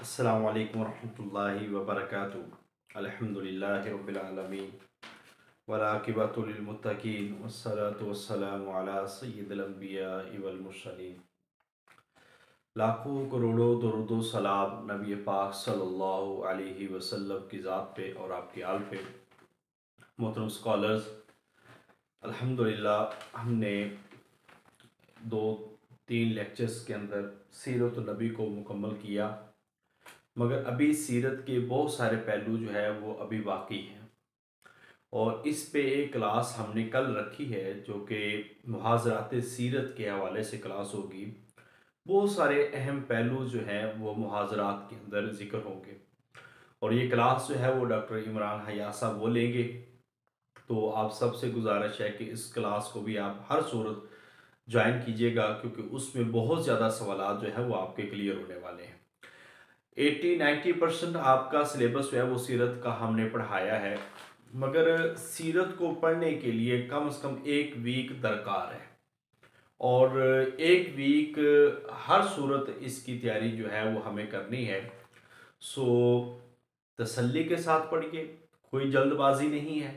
अस्सलामु अलैकुम वरहमतुल्लाहि वबरकातुहू। अल्हम्दुलिल्लाहि रब्बिल आलमीन वल आक़िबतु लिल मुत्तक़ीन वस्सलातु वस्सलामु अला सय्यिदिल अंबियाइ वल मुरसलीन। लाखों करोड़ों दुरूद व सलाम नबी पाक सल्लल्लाहु अलैहि वसल्लम की ज़ात पे और आपकी आल पे। मोहतरम स्कॉलर्स, अल्हम्दुलिल्लाह हमने दो तीन लेक्चर्स के अंदर सीरत नबी को मुकम्मल किया, मगर अभी सीरत के बहुत सारे पहलू जो है वो अभी बाकी हैं और इस पे एक क्लास हमने कल रखी है जो कि मुहाज़रात सीरत के हवाले से क्लास होगी। बहुत सारे अहम पहलू जो हैं वो मुहाज़रात के अंदर ज़िक्र होंगे और ये क्लास जो है वो डॉक्टर इमरान हया साहब वो लेंगे। तो आप सबसे गुजारिश है कि इस क्लास को भी आप हर सूरत ज्वाइन कीजिएगा, क्योंकि उसमें बहुत ज़्यादा सवाल जो है वो आपके क्लियर होने वाले हैं। 80-90% आपका सिलेबस जो है वो सीरत का हमने पढ़ाया है, मगर सीरत को पढ़ने के लिए कम से कम एक वीक दरकार है और एक वीक हर सूरत इसकी तैयारी जो है वो हमें करनी है। सो तसल्ली के साथ पढ़िए, कोई जल्दबाजी नहीं है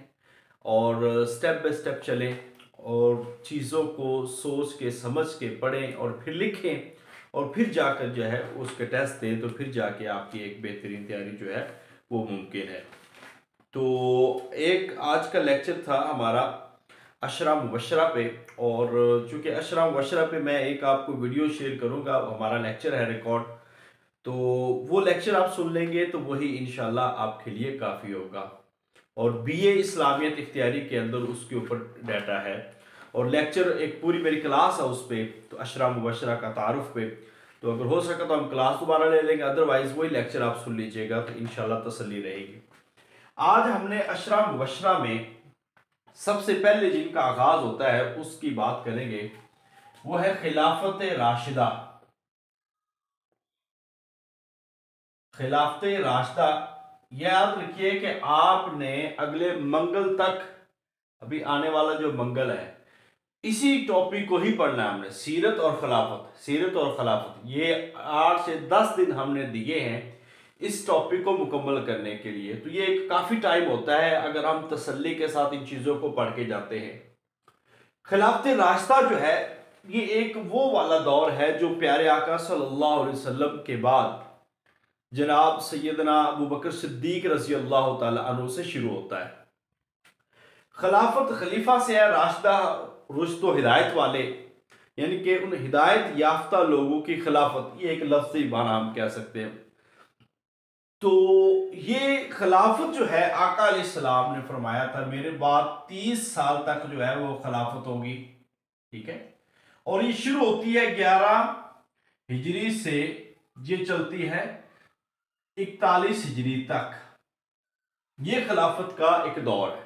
और स्टेप बाय स्टेप चलें और चीज़ों को सोच के समझ के पढ़ें और फिर लिखें और फिर जाकर जो है उसके टेस्ट दें, तो फिर जाके आपकी एक बेहतरीन तैयारी जो है वो मुमकिन है। तो एक आज का लेक्चर था हमारा अशरा मुबशरा पे, और चूँकि अशरा मुबशरा पे मैं एक आपको वीडियो शेयर करूँगा, हमारा लेक्चर है रिकॉर्ड, तो वो लेक्चर आप सुन लेंगे तो वही इंशाल्लाह आपके लिए काफ़ी होगा। और बीए इस्लामियत इख्तियारी के अंदर उसके ऊपर डाटा है और लेक्चर एक पूरी मेरी क्लास है उस पर, तो अशरा मुबशरा का तारुफ पे। तो अगर हो सका तो हम क्लास दोबारा ले लेंगे, अदरवाइज वही लेक्चर आप सुन लीजिएगा तो इंशाल्लाह तसल्ली रहेगी। आज हमने अशरा मुबशरा में सबसे पहले जिनका आगाज होता है उसकी बात करेंगे, वो है खिलाफत राशिदा। खिलाफत राशिदा याद रखिए कि आपने अगले मंगल तक, अभी आने वाला जो मंगल है, इसी टॉपिक को ही पढ़ना है हमने, सीरत और खिलाफत। सीरत और खिलाफत ये 8 से 10 दिन हमने दिए हैं इस टॉपिक को मुकम्मल करने के लिए। तो ये एक काफ़ी टाइम होता है अगर हम तसल्ली के साथ इन चीज़ों को पढ़ के जाते हैं। खिलाफत राशिदा जो है ये एक वो वाला दौर है जो प्यारे आका सल्लल्लाहु अलैहि वसल्लम के बाद जनाब सैयदना अबू बकर सिद्दीक रज़ी अल्लाह तआला अन्हु से शुरू होता है। खिलाफत खलीफा से है, राशिदा रुश्द व हिदायत वाले, यानी कि उन हिदायत याफ्ता लोगों की खिलाफत, ये एक लफ्ज़ी माना हम कह सकते हैं। तो ये खिलाफत जो है आका अलैहिस्सलाम ने फरमाया था मेरे बाद 30 साल तक जो है वो खिलाफत होगी, ठीक है। और ये शुरू होती है 11 हिजरी से, ये चलती है 41 हिजरी तक। ये खिलाफत का एक दौर है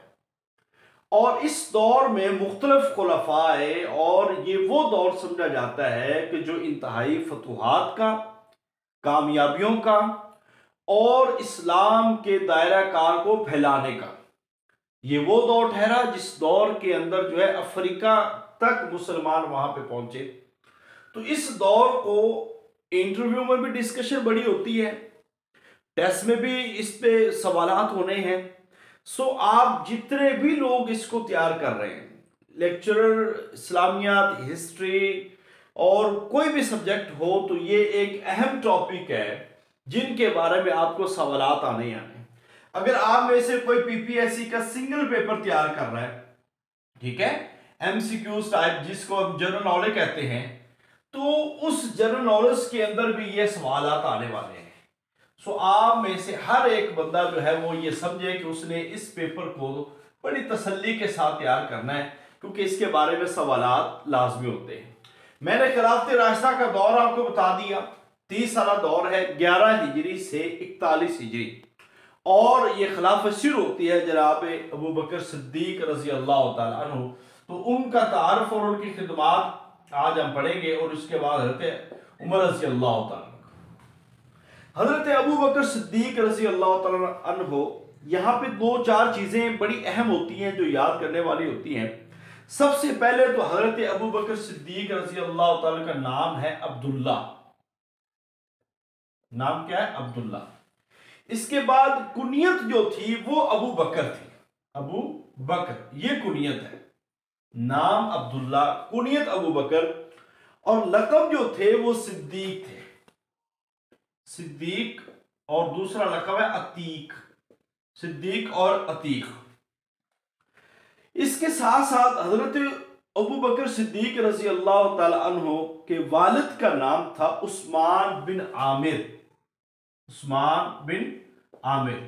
और इस दौर में मुख्तलिफ खुलफा आए और ये वो दौर समझा जाता है कि जो इंतहाई फतूहात का, कामयाबियों का और इस्लाम के दायरा कार को फैलाने का, ये वो दौर ठहरा जिस दौर के अंदर जो है अफ्रीका तक मुसलमान वहां पे पहुंचे। तो इस दौर को इंटरव्यू में भी डिस्कशन बड़ी होती है, टेस्ट में भी इस पे सवालात होने हैं। सो आप जितने भी लोग इसको तैयार कर रहे हैं, लेक्चरर, इस्लामियात, हिस्ट्री और कोई भी सब्जेक्ट हो, तो ये एक अहम टॉपिक है जिनके बारे में आपको सवालात आने ही आने। अगर आप में से कोई पीपीएससी का सिंगल पेपर तैयार कर रहा है, ठीक है, एमसीक्यूज टाइप जिसको हम जनरल नॉलेज कहते हैं, तो उस जनरल नॉलेज के अंदर भी ये सवालात आने वाले हैं। सो आप में से हर एक बंदा जो है वो ये समझे कि उसने इस पेपर को बड़ी तसल्ली के साथ तैयार करना है, क्योंकि इसके बारे में सवालात लाजमी होते हैं। मैंने खिलाफत राशिदा का दौर आपको बता दिया, 30 साल दौर है 11 हिजरी से 41 हिजरी, और ये खिलाफत शुरू होती है जनाब अबू बकर सिद्दीक रजी अल्लाह तआला अन्हु। तो उनका तारुफ और उनकी खिदमत आज हम पढ़ेंगे और उसके बाद हज़रत उमर रजी अल्लाह तआला, हजरत अबू बकर सिद्दीक रजी अल्लाह तआला अन्हु। यहाँ पे 2-4 चीजें बड़ी अहम होती हैं जो याद करने वाली होती हैं। सबसे पहले तो हजरत अबू बकर सिद्दीक रजी अल्लाह तआला का नाम है अब्दुल्ला। नाम क्या है? अब्दुल्ला। इसके बाद कुनियत जो थी वो अबू बकर थी। अबू बकर ये कुनियत है, नाम अब्दुल्ला, कुनियत अबू बकर, और लकब जो थे वो सिद्दीक थे, सिद्दीक, और दूसरा लकब है अतीक, सिद्दीक और अतीक। इसके साथ साथ हजरत अबू बकर सिद्दीक रजी अल्लाह तआला अन्हु के वालिद का नाम था उस्मान बिन आमिर, उस्मान बिन आमिर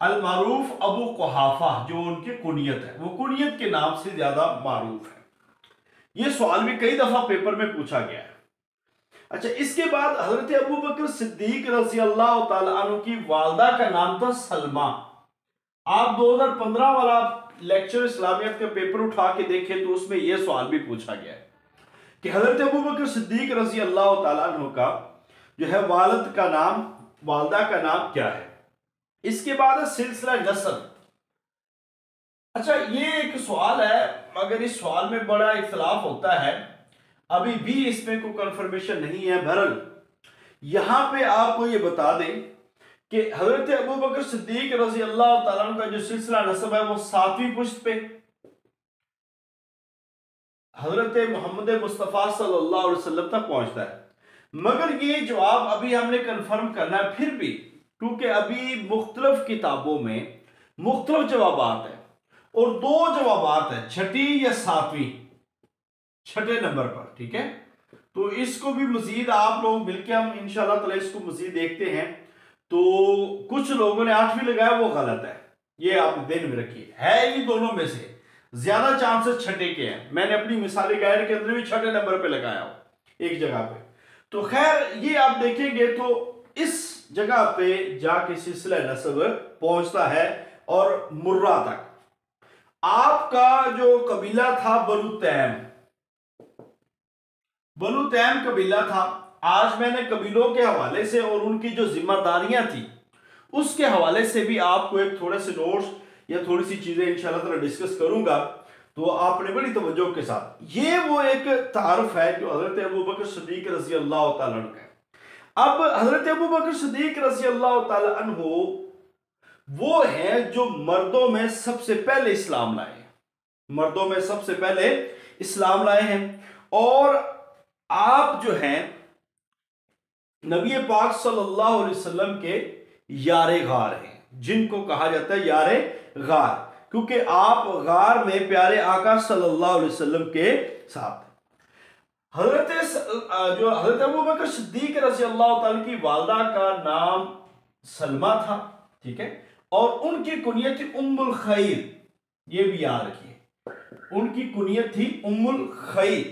अल मारूफ अबू कुहाफा, जो उनकी कुनियत है, वो कुनियत के नाम से ज्यादा मारूफ है। यह सवाल भी कई दफा पेपर में पूछा गया है। अच्छा, इसके बाद हजरत अबू बकर सिद्दीक रजी अल्लाह तआला अन्हु की वालदा का नाम था सलमा। आप 2015 वाला लेक्चर इस्लामियत का पेपर उठा के देखें तो उसमें यह सवाल भी पूछा गया है कि हजरत अबू बकर सिद्दीक रजी अल्लाह तआला अन्हु का जो है वालिद का नाम, वालदा का नाम क्या है। इसके बाद है सिलसिला नस्ल। अच्छा, ये एक सवाल है, मगर इस सवाल में बड़ा इख्तिलाफ होता है, अभी भी इसमें कोई कंफर्मेशन नहीं है। बहरल यहां पे आपको ये बता दें कि हजरत अबू बकर सिद्दीक रजी अल्लाह तआला अन्हु का जो सिलसिला नस्ब है वो 7वीं पुश्त पे हजरत मोहम्मद मुस्तफ़ा सल्लल्लाहु अलैहि वसल्लम तक पहुंचता है। मगर ये जवाब अभी हमने कंफर्म करना है, फिर भी क्योंकि अभी मुख्तलिफ किताबों में मुख्तलिफ जवाबात है, और 2 जवाबात है, 6ठी या 7वीं, 6ठे नंबर पर, ठीक है। तो इसको भी मजीद आप लोग मिलकर हम इंशाल्लाह ताला इसको मजीद देखते हैं। तो कुछ लोगों ने 8वीं लगाया, वो गलत है, ये आप ध्यान में रखिए। है इन दोनों में से ज्यादा चांसेस 6ठे के हैं। मैंने अपनी मिसाली गाइड के अंदर भी 6ठे नंबर पे लगाया हो एक जगह पे। तो खैर ये आप देखेंगे तो इस जगह पे जाके सिलसिला नस्ब पहुंचता है और मुर्रा तक। आपका जो कबीला था बनु तैम, बनु तैम कबीला था। आज मैंने कबीलों के हवाले से और उनकी जो जिम्मेदारियां थी उसके हवाले से भी आपको एक थोड़े से नोट्स या थोड़ी सी चीजें इंशाल्लाह ताला डिस्कस करूंगा, तो आपने बड़ी तवज्जो के साथ, ये वो एक तारुफ है जो हजरत अबू बकर सिद्दीक रजी अल्लाह तआला अन्हु है। अब हजरत अबू बकर सिद्दीक रजी अल्लाह तआला अन्हु वो हैं जो मर्दों में सबसे पहले इस्लाम लाए, मर्दों में सबसे पहले इस्लाम लाए हैं। और आप जो हैं नबी पाक सल्लल्लाहु अलैहि वसल्लम के यारे गार हैं, जिनको कहा जाता है यारे गार, क्योंकि आप गार में प्यारे आका सल्लल्लाहु अलैहि वसल्लम के साथ। हजरत अबू बकर सिद्दीक रज़ी अल्लाह तआला की वालदा का नाम सलमा था, ठीक है, और उनकी कुनियत थी उम्मुल खैर, ये भी याद रखिए, उनकी कुनियत थी उम्मुल खैर,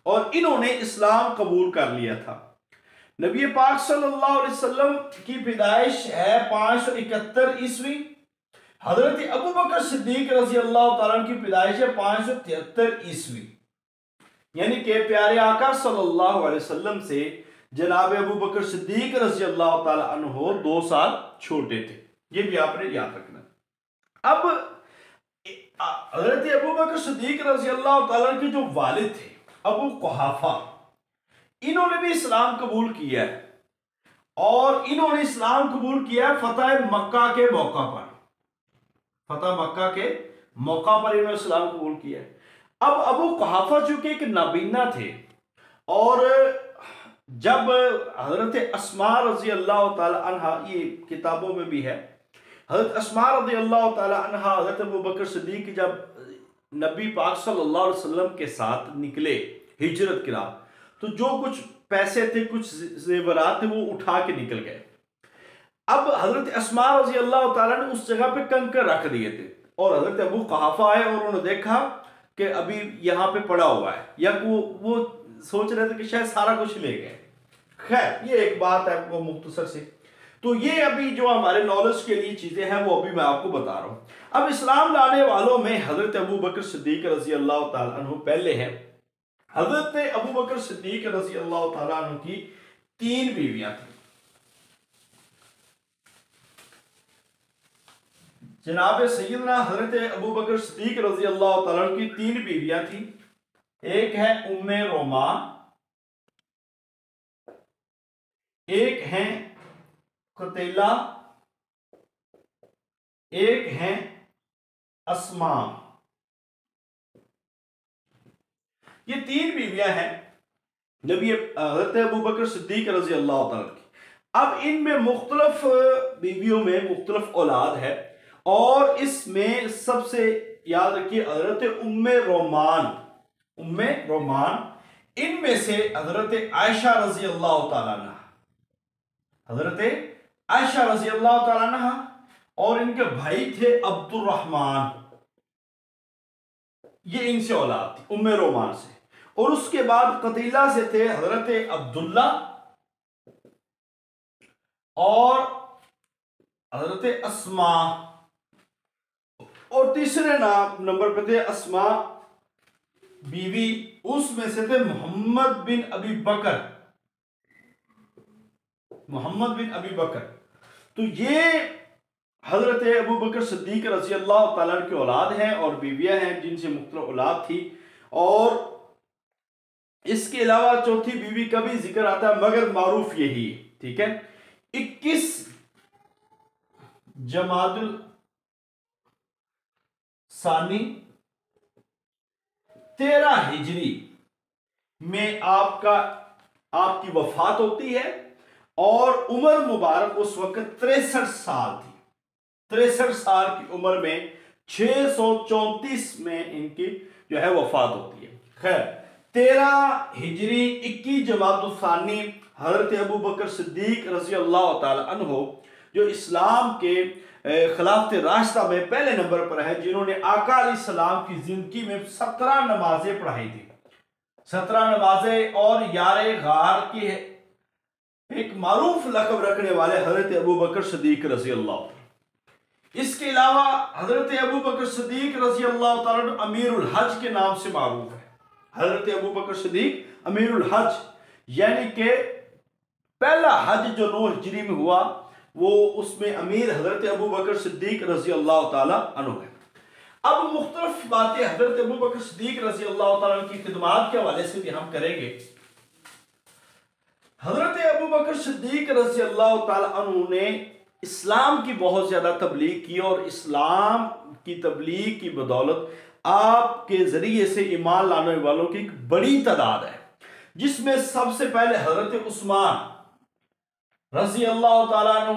और इन्होंने इस्लाम कबूल कर लिया था। नबी पाक सल्लल्लाहु अलैहि वसल्लम की पैदाइश है 571 ईस्वी। हजरत अबू बकर सिद्दीक रजी अल्लाह तआला की पैदाइश है 573 ईस्वी, यानी कि प्यारे आका सल्लल्लाहु अलैहि वसल्लम से जनाब अबू बकर सिद्दीक रजी अल्लाह तआला अन्हु 2 साल छोटे थे। ये भी आपने याद रखना। अब हजरत अबू बकर सिद्दीक रजी अल्लाह तआला के जो वालिद थे अबू कुहाफा, इन्होंने भी इस्लाम कबूल किया है, और इन्होंने इस्लाम कबूल किया फतेह मक्का के मौका पर, फतेह मक्का के मौका पर इन्होंने इस्लाम कबूल किया है। अब अबू कुहाफा चूंकि एक नाबीना थे, और जब हजरत अस्मा रजी अल्लाह तआला अन्हा, ये किताबों में भी है, हजरत अस्मा रजी अल्लाह तआला अन्हा हजरत अबू बकर सिद्दीक जब नबी पाक सल्लल्लाहु अलैहि वसल्लम के साथ निकले हिजरत के राह, तो जो कुछ पैसे थे, कुछ जेवरात थे, वो उठा के निकल गए। अब हजरत अस्मा रजी अल्लाह तआला ने उस जगह पे कंकर रख दिए थे, और हजरत अबू कुहाफा आए और उन्होंने देखा कि अभी यहाँ पे पड़ा हुआ है, या वो सोच रहे थे कि शायद सारा कुछ ले गए। खैर ये एक बात है वो मुख्तसर से। तो ये अभी जो हमारे नॉलेज के लिए चीजें हैं वो अभी मैं आपको बता रहा हूं। अब इस्लाम लाने वालों में हजरत अबू बकर सिद्दीक रजी अल्लाह तआला अन्हु पहले हैं। हजरत अबू बकर सिद्दीक रजी अल्लाह तआला अन्हु की 3 बीवियां थी। जनाब सैयदना हजरत अबू बकर सिद्दीक रजी अल्लाह तआला अन्हु की 3 बीवियां थी। एक है उम्मे रोमान, एक है कतीला, एक हैं अस्मा। ये तीन बीवियां हैं नबी हज़रत अबू बकर सिद्दीक रजी अल्लाह तआला की। अब इनमें मुख्तलिफ बीवियों में मुख्तलिफ औलाद है, और इसमें सबसे याद रखिए हजरत उम्मे रोमान, इनमें से हजरत आयशा रजी अल्लाह तआला अन्हा, हजरत आयशा रजी अल्लाह तआला अन्हा, और इनके भाई थे अब्दुर्रहमान, ये इनसे औलाद थी उम्मे रोमान से। और उसके बाद कतीला से थे हजरत अब्दुल्ला और हजरत अस्मा, और तीसरे नंबर पर थे अस्मा बीवी, उसमें से थे मोहम्मद बिन अबी बकर। तो ये हजरत अबू बकर सिद्दीक रज़ी अल्लाह तआला की औलाद हैं और बीवियां हैं जिनसे मुख्तलिफ औलाद थी। और इसके अलावा चौथी बीवी का भी जिक्र आता है, मगर मारूफ यही है, ठीक है। 21 जमादुल सानी 13 हिजरी में आपकी वफात होती है, और उम्र मुबारक उस वक्त 63 साल थी। 63 साल की उम्र में 634 में इनकी जो है वफात होती है। खैर 13 हिजरी 21 जमादुल सानी हजरत अबू बकर सिद्दीक रजी अल्लाह तआला अन्हो, जो इस्लाम के खिलाफत राशिदा में पहले नंबर पर है, जिन्होंने आका अलैहिस्सलाम की जिंदगी में 17 नमाजें पढ़ाई थी, 17 नमाजें, और यारे गार की एक मारूफ लक़ब रखने वाले हजरत अबू बकर सिद्दीक रजी अल्लाह। इसके अलावा हजरत अबू बकर सिद्दीक रजी अल्लाह तआला अमीरुल हज के नाम से मारूफ है। हजरत अबू बकर सिद्दीक अमीरुल हज, यानी कि पहला हज जो 9 हिजरी में हुआ, वो उसमें अमीर हजरत अबू बकर सिद्दीक रजी अल्लाह तआला अन्हु है। अब मुख्तलिफ बातें हजरत अबू बकर सिद्दीक रजी अल्लाह तआला की खिदमत के हवाले से भी हम करेंगे। हजरत अबू बकर सिद्दीक रजी अल्लाह तआला अन्हु ने इस्लाम की बहुत ज्यादा तबलीग की, और इस्लाम की तबलीग की बदौलत आपके जरिए से ईमान लाने वालों की एक बड़ी तादाद है, जिसमें सबसे पहले हजरत उस्मान रजी अल्लाह तआला अन्हु,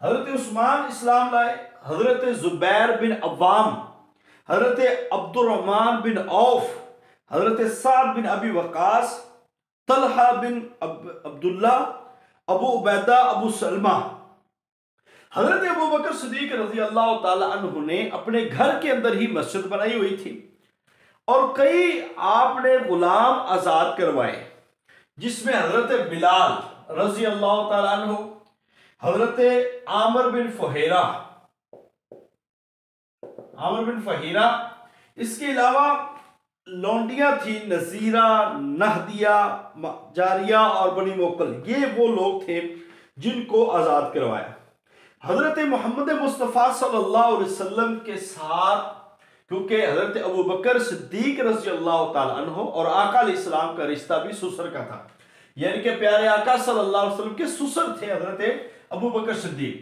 हजरत उस्मान इस्लाम लाए, हजरत जुबैर बिन Awwam, Hazrat Abdurrahman bin of, हजरत साद बिन अबी वकास, तलहा बिन अब्दुल्ला, अबू उबैदा, अबू सलमा। हजरत अबू बकर सिद्दीक रजी अल्लाह तआला अन्हु ने अपने घर के अंदर ही मस्जिद बनाई हुई थी, और कई आपने गुलाम आजाद करवाए, जिसमें हजरत बिलाल रजी अल्लाह तआला अन्हु, हजरत आमिर बिन फहीरा, इसके अलावा लौंडियां थी नजीरा, नहदिया, जारिया और बनी मोकल। ये वो लोग थे जिनको आजाद करवाया। हजरत मोहम्मद मुस्तफ़ा सल्लल्लाहु अलैहि वसल्लम के साथ, क्योंकि हजरत अबू बकर सिद्दीक रजी अल्लाह तआला अन्हु और आका अलैहिस्सलाम का रिश्ता भी ससुर का था, यानी कि प्यारे आका सल्लल्लाहु अलैहि वसल्लम के ससुर थे हजरत अबू बकर सिद्दीक।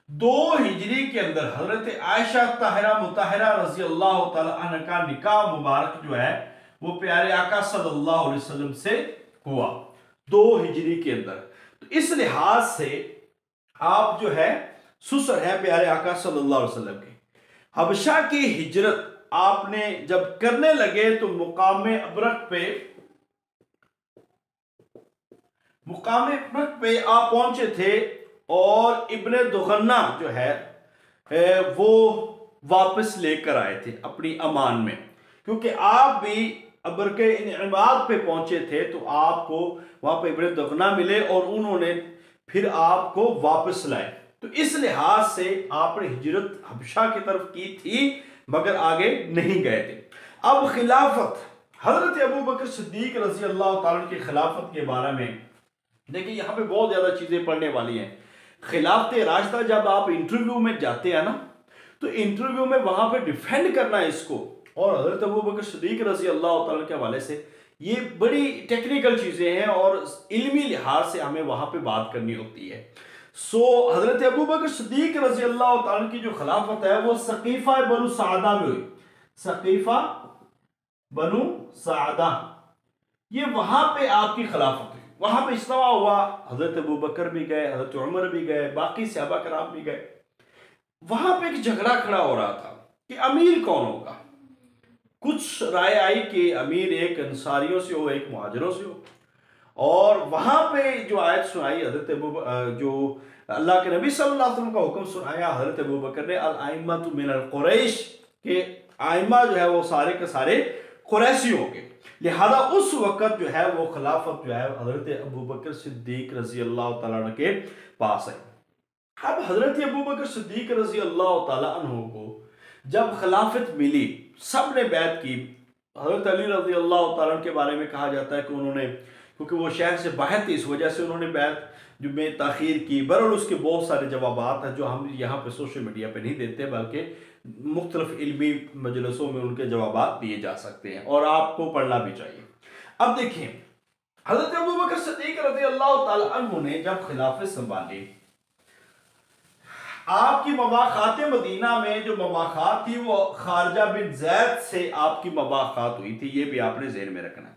2 हिजरी के अंदर हजरत आयशा ताहिरा मुताहिरा रजी अल्लाह तआला अन्हा का निकाह मुबारक जो है वो प्यारे आका सल्लल्लाहु अलैहि वसल्लम से हुआ 2 हिजरी के अंदर। तो इस लिहाज से आप जो है ससुर है प्यारे आका सल्लल्लाहु अलैहि वसल्लम के। हबशा की हिजरत आपने जब करने लगे तो मुकाम अबरक पे आप पहुंचे थे, और इब्ने दुगन्ना जो है वो वापस लेकर आए थे अपनी अमान में, क्योंकि आप भी अबर के इनामात पे पहुंचे थे, तो आपको वहां पे इब्ने दुगन्ना मिले और उन्होंने फिर आपको वापस लाए। तो इस लिहाज से आपने हिजरत हबशा की तरफ की थी, मगर आगे नहीं गए थे। अब खिलाफत, हजरत अबू बकर सिद्दीक रजी अल्लाह तआला की खिलाफत के बारे में देखिए, यहाँ पे बहुत ज्यादा चीजें पढ़ने वाली हैं। खिलाफत राशिदा जब आप इंटरव्यू में जाते हैं ना, तो इंटरव्यू में वहां पे डिफेंड करना है इसको, और हजरत अबू बकर सिद्दीक रजी अल्लाह तआला के हवाले से ये बड़ी टेक्निकल चीजें हैं और इल्मी लिहाज से हमें वहां पे बात करनी होती है। सो हजरत अबू बकर सिद्दीक रजी अल्लाह तआला की जो खिलाफत है वो सकीफा बनु सादा में हुई। सकीफा बनु सादा, ये वहां पे आपकी खिलाफत हुई, वहां पे इस्लाम हुआ। हजरत अबू बकर भी गए, हजरत उमर भी गए, बाकी सहाबा कराम भी गए। वहां पे एक झगड़ा खड़ा हो रहा था कि अमीर कौन होगा। कुछ राय आई कि अमीर एक अंसारियों से हो, एक मुहाजिरों से हो। और वहां पे जो आयत सुनाई हजरत जो अल्लाह के नबी सल्लल्लाहु अलैहि वसल्लम का हुक्म सुनाया हजरत अबू बकर ने, अल आइम्मतु मिनल कुरैश, के आइम्मा जो है वो सारे के सारे कुरैशी होंगे। लिहाजा उस वक्त जो है वो खिलाफत जो है हजरत अबू बकर सिद्दीक रजी अल्लाह तआला अन्हु के पास आई। अब हजरत अबू बकर सिद्दीक रजी अल्लाह तआला अन्हु को जब खिलाफत मिली, सब ने बैत की। हजरत अली रजी अल्लाह तआला के बारे में कहा जाता है कि उन्होंने, क्योंकि वो शहर से बाहर थे, इस वजह से उन्होंने बैत जो में ताखीर की। बहरहाल उसके बहुत सारे जवाबात हैं जो हम यहाँ पे सोशल मीडिया पे नहीं देते, बल्कि मुख्तलिफ इल्मी मजलिसों में उनके जवाबात दिए जा सकते हैं और आपको पढ़ना भी चाहिए। अब देखिए, हजरत अबू बकर सिद्दीक रज़ी अल्लाह तआला अन्हु ने जब खिलाफत संभाली, आपकी मवाखात मदीना में जो मवाखात थी वो खारजा बिन जैद से आपकी मवाखात हुई थी, ये भी आपने ज़हन में रखना है।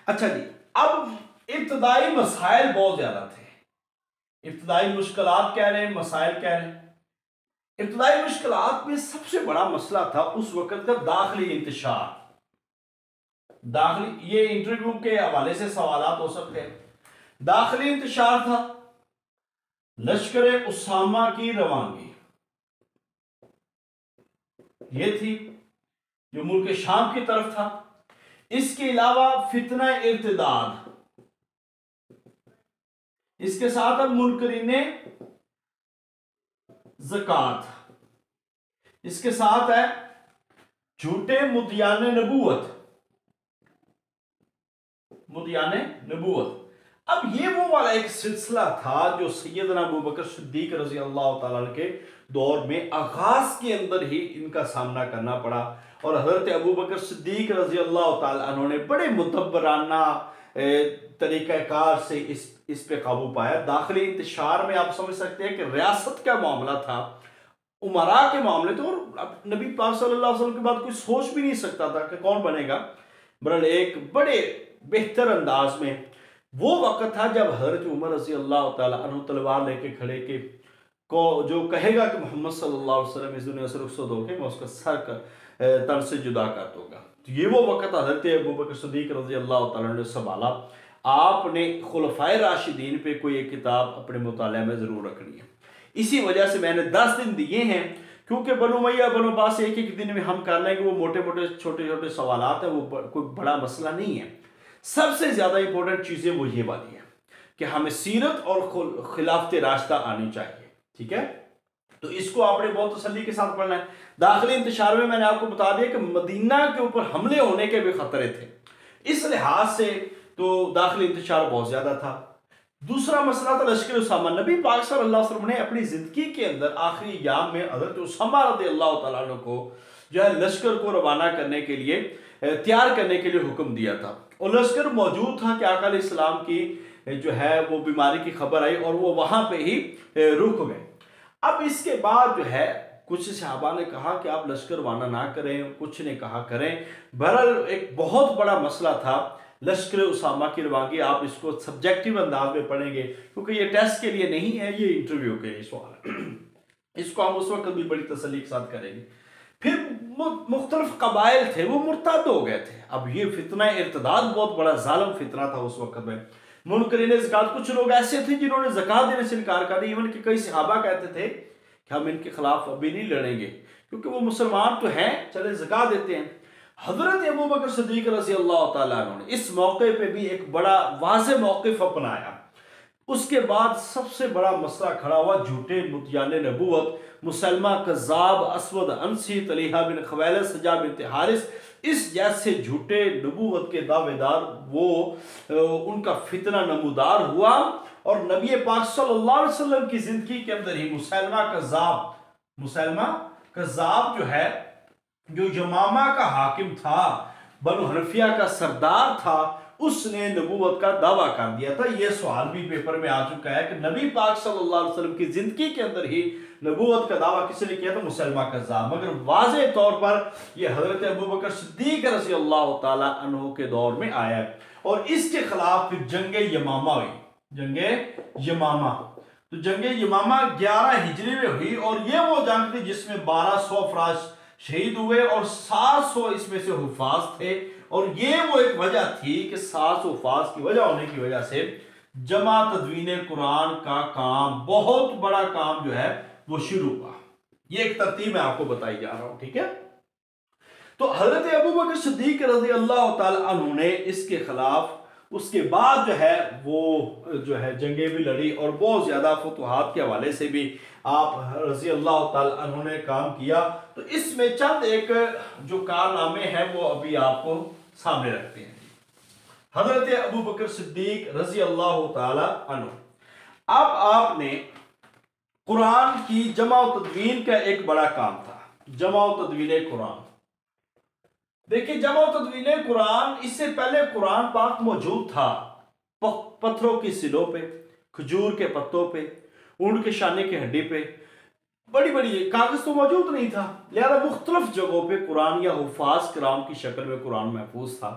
अच्छा जी, अब इब्तदाई मसाइल बहुत ज्यादा थे। इब्तदाई मुश्किलात कह रहे हैं, मसाइल कह रहे हैं। इब्तदाई मुश्किलात में सबसे बड़ा मसला था उस वक्त का दाखिली इंतशार। दाखिली, ये इंटरव्यू के हवाले से सवालात हो सकते हैं। दाखिली इंतशार था, लश्कर उसामा की रवानगी ये थी जो मुल्क शाम की तरफ था। इसके अलावा फितना इर्तिदाद, इसके साथ अब मुनकरीने ज़कात, इसके साथ है झूठे मुदियाने नबूवत, मुदियाने नबूवत। अब ये वो वाला एक सिलसिला था जो सैयदना अबू बकर सिद्दीक रजी अल्लाह तआला के दौर में आगाज के अंदर ही इनका सामना करना पड़ा। और हजरत अबू बकर सिद्दीक रजी अल्लाह तआला उन्होंने बड़े मुतब्बराना तरीक़ाकार से इस पे काबू पाया। दाखिली इंतशार में आप समझ सकते हैं कि रियासत का मामला था, उमरा के मामले थे, और नबी पाक सल्लल्लाहु अलैहि वसल्लम के बाद कोई सोच भी नहीं सकता था कि कौन बनेगा। बहरहाल एक बड़े बेहतर अंदाज में वो वक्त था जब हजरत उमर रज़ी अल्लाह तआला अन्हु तलवार लेके खड़े के को जो कहेगा कि मोहम्मद सल्लल्लाहु अलैहि वसल्लम इस दुनिया से रुखसत होके मैं उसका सर तन से जुदा कर दूंगा। तो ये वो वक्त हजरत अबू बकर सिद्दीक रज़ी अल्लाह तआला ने संभाला। आपने खुलफाए राशिदीन पे कोई एक किताब अपने मुताले में ज़रूर रखनी है। इसी वजह से मैंने 10 दिन दिए हैं, क्योंकि बनु उमय्या बनु अब्बास एक एक दिन में हम कर लेंगे, वो मोटे मोटे छोटे छोटे सवालात हैं, वो कोई बड़ा मसला नहीं है। सबसे ज़्यादा इंपॉर्टेंट चीज़ें वो ये वाली है कि हमें सीरत और खिलाफत रास्ता आनी चाहिए। ठीक है, तो इसको आपने बहुत तसल्ली के साथ पढ़ना है। दाखिली इंतशार में मैंने आपको बता दिया कि मदीना के ऊपर हमले होने के भी खतरे थे, इस लिहाज से तो दाखिली इंतशार बहुत ज्यादा था। दूसरा मसला था लश्कर उसामा। नबी पाक सल्लल्लाहु अलैहि वसल्लम ने अपनी जिंदगी के अंदर आखिरी याम में हजरत उसामा रज़ियल्लाहु तआला अन्हु को जो है लश्कर को रवाना करने के लिए तैयार करने के लिए हुक्म दिया था। और लश्कर मौजूद था कि आका अलैहिस्सलाम की जो है वो बीमारी की खबर आई और वो वहां पे ही रुक गए। अब इसके बाद जो है कुछ सहाबा ने कहा कि आप लश्कर रवाना ना करें, कुछ ने कहा करें। बहरहाल एक बहुत बड़ा मसला था लश्कर उसामा की रवानगी। आप इसको सब्जेक्टिव अंदाज में पढ़ेंगे क्योंकि ये टेस्ट के लिए नहीं है, ये इंटरव्यू के लिए सवाल है। इसको हम उस वक्त भी बड़ी तसल्ली के साथ करेंगे। फिर मुख्तलिफ कबाइल थे वो मुर्तद हो गए थे। अब ये फितना इर्तिदाद बहुत बड़ा जालिम फितना था उस वक्त में। मुनकरीने ज़कात, कुछ लोग ऐसे थे जिन्होंने ज़कात देने से इनकार कर दिया। इवन कि कई सहाबा कहते थे कि हम इनके खिलाफ अभी नहीं लड़ेंगे क्योंकि वो मुसलमान तो हैं, चले ज़कात देते हैं। हजरत अबू बकर सिद्दीक रज़ी अल्लाह तआला अन्हु ने इस मौके पे भी एक बड़ा वाज़ेह मौक़िफ़ अपनाया। उसके बाद सबसे बड़ा मसला खड़ा हुआ झूठे मुतियाने नबूवत, मुसलमा कज़्ज़ाब, अस्वद अंसी, तलीहा बिन खवैलद, सजा बिन हारिस, इस जैसे झूठे नबूवत के दावेदार वो उनका फितना नमूदार हुआ। और नबी पाक सल्लल्लाहु अलैहि वसल्लम की जिंदगी के अंदर ही मुसलमा कज़्ज़ाब जो है, जो यमामा का हाकिम था, बनु हनफिया का सरदार था, उसने नबूवत का दावा कर दिया था। यह सवाल भी पेपर में आ चुका है कि नबी पाक सल्लल्लाहु अलैहि वसल्लम की जिंदगी के अंदर ही नबूवत का दावा किसने किया था? मुसलमा कज़्ज़ाब। मगर वाज़े तौर पर यह हजरत अबू बकर सिद्दीक रज़ी अल्लाह तआला अन्हु के दौर में आया है और इसके खिलाफ फिर जंग यमामा हुई। जंग यमामा, तो जंग यमामा 11 हिजरी में हुई और यह वो जंग थी जिसमें 1200 अफराद शहीद हुए और 700 इसमें से हुफाज थे। और ये वो एक वजह थी कि 700 हुफाज की वजह होने की वजह से जमा तदवीन कुरान का काम, बहुत बड़ा काम जो है वो शुरू हुआ। ये एक तरतीब मैं आपको बताई जा रहा हूं, ठीक है। तो हजरत अबू बकर सिद्दीक रज़ी अल्लाह तआला अन्हु ने इसके खिलाफ उसके बाद जो है वो जो है जंगें भी लड़ी और बहुत ज्यादा फतुहात के हवाले से भी आप रज़ी अल्लाह तआला अन्हु ने काम किया। तो इसमें चंद एक जो कारनामे हैं वो अभी आपको सामने रखते हैं। हजरत अबू बकर सिद्दीक रज़ी अल्लाह तआला अन्हु, अब आपने कुरान की जमा तदवीन का एक बड़ा काम था, जमा तदवीन कुरान। देखिए जमा तदवीन कुरान, इससे पहले कुरान पाक मौजूद था पत्थरों की सिलों पे, खजूर के पत्तों पे, ऊंट के शाने की हड्डी पे, बड़ी बड़ी कागज तो मौजूद नहीं था। लिहाजा मुख्तलिफ जगहों पे कुरान या हुफाज कराम की शक्ल में कुरान महफूज था।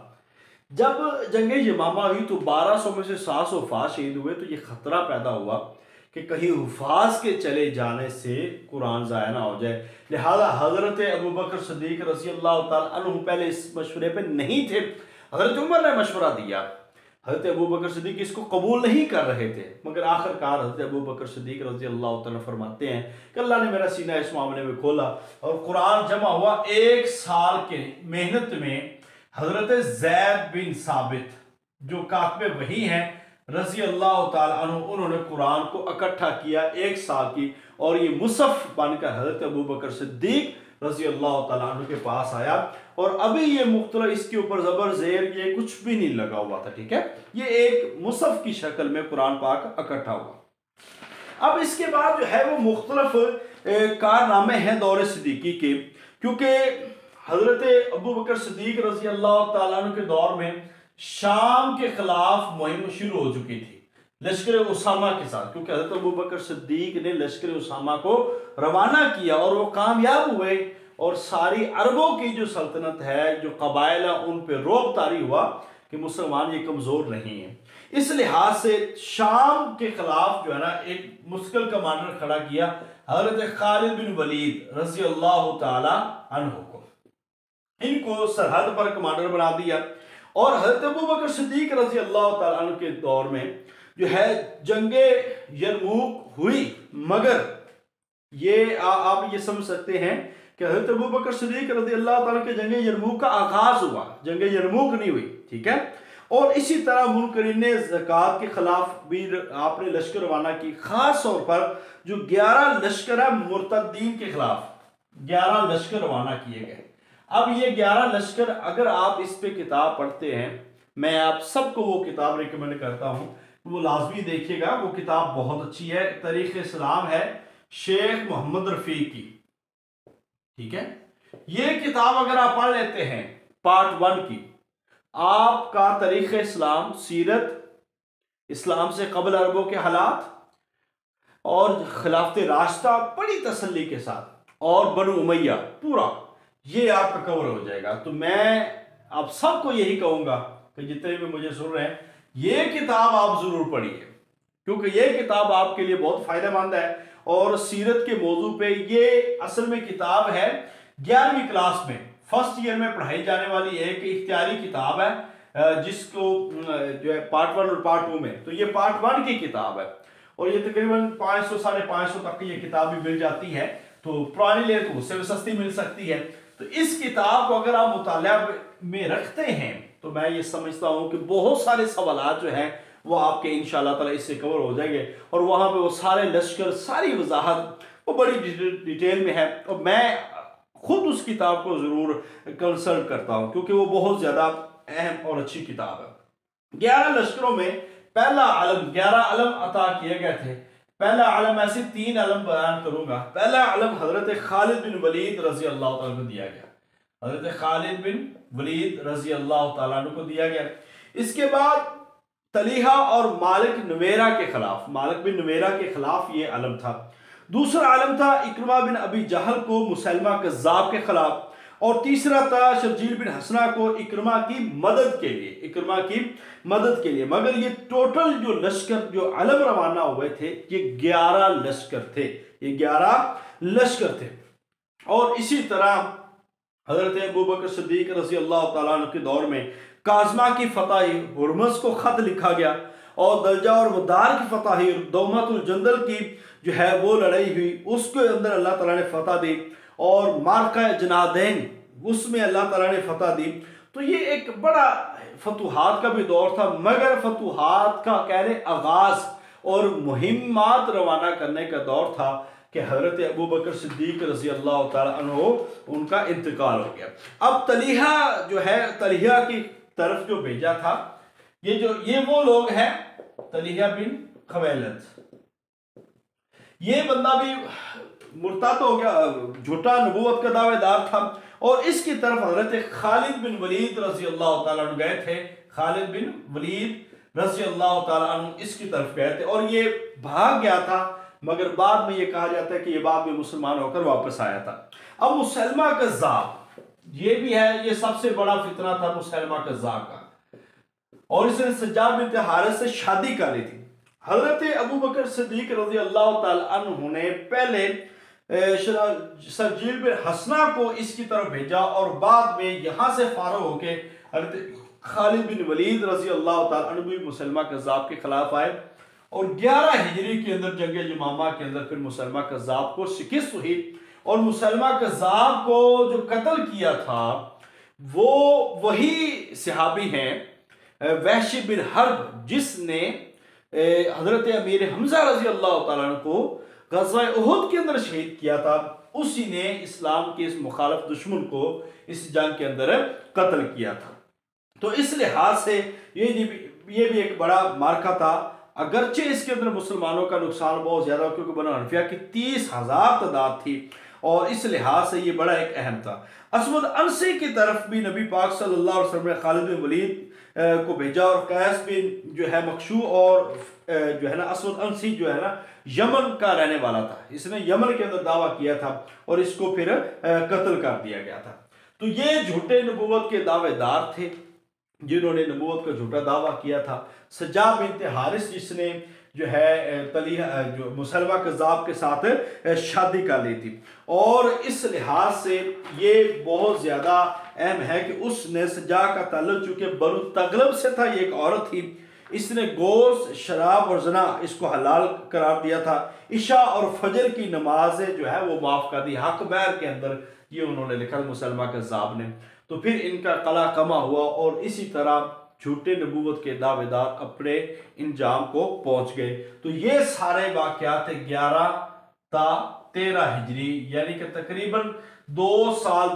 जब जंग यमामा हुई तो 1200 में से 700 हुफाज शहीद हुए। तो ये खतरा पैदा हुआ कि कहीं हुफाज के चले जाने से कुरान ज़ाया ना हो जाए। लिहाजा हजरत अबू बकर सिद्दीक रज़ी अल्लाह तआला अन्हु पहले इस मशवरे पे नहीं थे। हजरत उमर ने मशवरा दिया, हजरत अबू बकर सिद्दीक इसको कबूल नहीं कर रहे थे। मगर आखिरकार हजरत अबू बकर सिद्दीक रज़ी अल्लाह तआला फरमाते हैं कि अल्लाह ने मेरा सीना इस मामले में खोला और कुरान जमा हुआ। 1 साल के मेहनत में हजरत ज़ैद बिन साबित जो कातिब वही हैं रज़ी अल्लाह तआला अन्हु, उन्होंने कुरान को इकट्ठा किया 1 साल की और ये मुसफ़ बनकर हजरत अबू बकर सिद्दीक रज़ी अल्लाह तआला अन्हु के पास आया। और अभी ये मुख्तलिफ इसके ऊपर जबर जेर ये कुछ भी नहीं लगा हुआ था, ठीक है। ये एक मुसफ़ की शक्ल में कुरान पाक इकट्ठा हुआ। अब इसके बाद जो है वो मुख्तलिफ कारनामे हैं दौर सिद्दीकी के, क्योंकि हजरत अबू बकर सिद्दीक रज़ी अल्लाह तआला अन्हु के दौर में शाम के खिलाफ मुहिम शुरू हो चुकी थी लश्कर उसामा के साथ, क्योंकि हजरत अबू बकर सिद्दीक ने लश्कर उसामा को रवाना किया और वो कामयाब हुए और सारी अरबों की जो सल्तनत है, जो कबाइल है, उन पर रोब तारी हुआ कि मुसलमान ये कमज़ोर नहीं है। इस लिहाज से शाम के खिलाफ जो है ना एक मुश्किल कमांडर खड़ा किया हजरत खालिद बिन वलीद रज़ी अल्लाह तआला अन्हु को। इनको सरहद पर कमांडर बना दिया और हजरत अबू बकर सिद्दीक रज़ी अल्लाह तआला अन्हु के दौर में जो है जंगे यरमूक हुई। मगर ये आप ये समझ सकते हैं कि हजरत अबू बकर सिद्दीक रज़ी अल्लाह तआला के जंगे यरमूक का आगाज हुआ, जंगे यरमूक नहीं हुई, ठीक है। और इसी तरह मुनकरीन ज़कात के खिलाफ भी आपने लश्कर रवाना की। खास तौर पर जो 11 लश्कर है मुर्तद्दीन के खिलाफ 11 लश्कर रवाना किए गए। अब ये 11 लश्कर, अगर आप इस पे किताब पढ़ते हैं, मैं आप सबको वो किताब रिकमेंड करता हूँ, वो लाजमी देखिएगा। वो किताब बहुत अच्छी है, तारीख़ इस्लाम है शेख मोहम्मद रफ़ी की, ठीक है। ये किताब अगर आप पढ़ लेते हैं पार्ट 1 की, आपका तारीख़ इस्लाम, सीरत, इस्लाम से कबल अरबों के हालात और खिलाफत राशिदा बड़ी तसल्ली के साथ और बनु उमैया पूरा ये आपका कवर हो जाएगा। तो मैं आप सबको यही कहूँगा कि जितने भी मुझे सुन रहे हैं, ये किताब आप ज़रूर पढ़िए, क्योंकि ये किताब आपके लिए बहुत फ़ायदेमंद है। और सीरत के मौजू पे ये असल में किताब है 11वीं क्लास में, फर्स्ट ईयर में पढ़ाई जाने वाली एक इख्तियारी किताब है, जिसको जो है पार्ट 1 और पार्ट 2 में, तो ये पार्ट 1 की किताब है और ये तकरीबन 500 साढ़े 500 तक की ये किताब भी मिल जाती है। तो पुरानी ले तो उससे भी सस्ती मिल सकती है। तो इस किताब को अगर आप मुताला में रखते हैं तो मैं ये समझता हूँ कि बहुत सारे सवालात जो हैं वो आपके इंशाअल्लाह ताला इससे कवर हो जाएंगे। और वहाँ पे वो सारे लश्कर, सारी वजाहत वो बड़ी डिटेल में है और मैं खुद उस किताब को ज़रूर कंसल्ट करता हूँ, क्योंकि वो बहुत ज़्यादा अहम और अच्छी किताब है। 11 लश्करों में पहला आलम, 11 आलम अता किए गए थे। पहला आलम, ऐसे 3 आलम बयान करूंगा। पहला आलम हजरत खालिद बिन वलीद रज़ी अल्लाह तआला को दिया गया, हजरत खालिद बिन वलीद रज़ी अल्लाह तआला को दिया गया। इसके बाद तलीहा और मालिक नवेरा के खिलाफ, मालिक बिन नवेरा के खिलाफ ये अलम था। दूसरा अलम था इकरमा बिन अबी जहल को मुसलमा कज़्ज़ाब के खिलाफ, और तीसरा था शर्जील बिन हसना को इकरमा की मदद के लिए, इकरमा की मदद के लिए। मगर ये टोटल जो लश्कर जो अलम रवाना हुए थे ये 11 लश्कर थे, ये 11 लश्कर थे। और इसी तरह हजरत अबू बकर सिद्दीक रज़ी अल्लाह तआला अन्हु के दौर में काज़मा की फतह, हुर्मस को खत लिखा गया, और दलजा और मदार की फतह, दौमतुल जंदल की जो है वो लड़ाई हुई, उसके अंदर अल्लाह ताला ने फतह दी, और मार्का जनादैन उसमें अल्लाह ताला ने फतह दी। तो ये एक बड़ा फतुहात का भी दौर था, मगर फतुहात का कह रहे आगाज और मुहिम्मात रवाना करने का दौर था कि हजरत अबू बकर सिद्दीक रज़ी अल्लाह तआला अन्हु उनका इंतकाल हो गया। अब तलीहा जो है, तलीहा की तरफ जो भेजा था, ये वो लोग हैं तलीहा बिन खवैलद, ये बंदा भी मुर्ताद हो गया, झूठा नबूवत का दावेदार था, और इसकी तरफ हजरत खालिद बिन वलीद रज़ी अल्लाह तआला अन्हु गए थे, खालिद बिन वलीद रज़ी अल्लाह तआला अन्हु इसकी तरफ गए थे, और ये भाग गया था, मगर बाद में ये कहा जाता है कि ये बाद में मुसलमान होकर वापस आया था। अब मुसलमा कज़्ज़ाब ये भी है, ये सबसे बड़ा फितना था मुसलमा कज़्ज़ाब का, और इसने सज्जाद बिन हारिस से शादी कर ली थी। हजरत अबू बकर सिद्दीक रज़ी अल्लाह तआला अन्हु ने पहले शर्जील बिन हसना को इसकी तरफ भेजा, और बाद में यहां से फारग होके हजरत खालिद बिन वलीद रज़ी अल्लाह तआला अन्हु भी मुसलमा कज़्ज़ाब के खिलाफ आए, और 11 हिजरी के अंदर जंग यमामा के अंदर फिर मुसलमा कज़्ज़ाब को शिकस्त हुई, और मुसलमा कज़्ज़ाब को जो कत्ल किया था वो वही सहाबी हैं वहशी बिन हर्ब, जिसने हजरत अमीर हमजा रज़ी अल्लाह तआला अन्हु को ग़ज़वा उहुद के अंदर शहीद किया था। उसी ने इस्लाम के इस मुखालिफ दुश्मन को इस जंग के अंदर कत्ल किया था। तो इस लिहाज से ये भी एक बड़ा मार्का था, अगरचे इसके अंदर मुसलमानों का नुकसान बहुत ज्यादा, क्योंकि बनो हनफिया की 30,000 तादाद थी, और इस लिहाज से ये बड़ा एक अहम था। असवद अनसी की तरफ भी नबी पाक सल्लल्लाहु अलैहि वसल्लम ने खालिद बिन वलीद को भेजा, और कैस बिन जो है मकशू और जो है ना असवद अनसी जो है ना यमन का रहने वाला था, इसने यमन के अंदर दावा किया था, और इसको फिर कत्ल कर दिया गया था। तो ये झूठे नबूवत के दावेदार थे जिन्होंने नबूवत का झूठा दावा किया था। सज्जाद बिन हारिस जिसने जो है तलीहा जो मुसलमा कज़्ज़ाब के साथ शादी कर ली थी, और इस लिहाज से ये बहुत ज़्यादा अहम है कि उसने सज्जा का ताल्लुक चूँकि बनु तगलब से था, ये एक औरत थी, इसने गोश्त शराब और जना इसको हलाल करार दिया था। इशा और फजर की नमाजें जो है वो माफ़ कर दी, हक बैर के अंदर ये उन्होंने लिखा मुसलमा कज़्ज़ाब ने। तो फिर इनका कला कमा हुआ, और इसी तरह झूठे नबूवत के दावेदार अपने इंजाम को पहुंच गए। तो ये सारे वाक़यात 11 ता 13 हिजरी, यानी कि तकरीबन 2 साल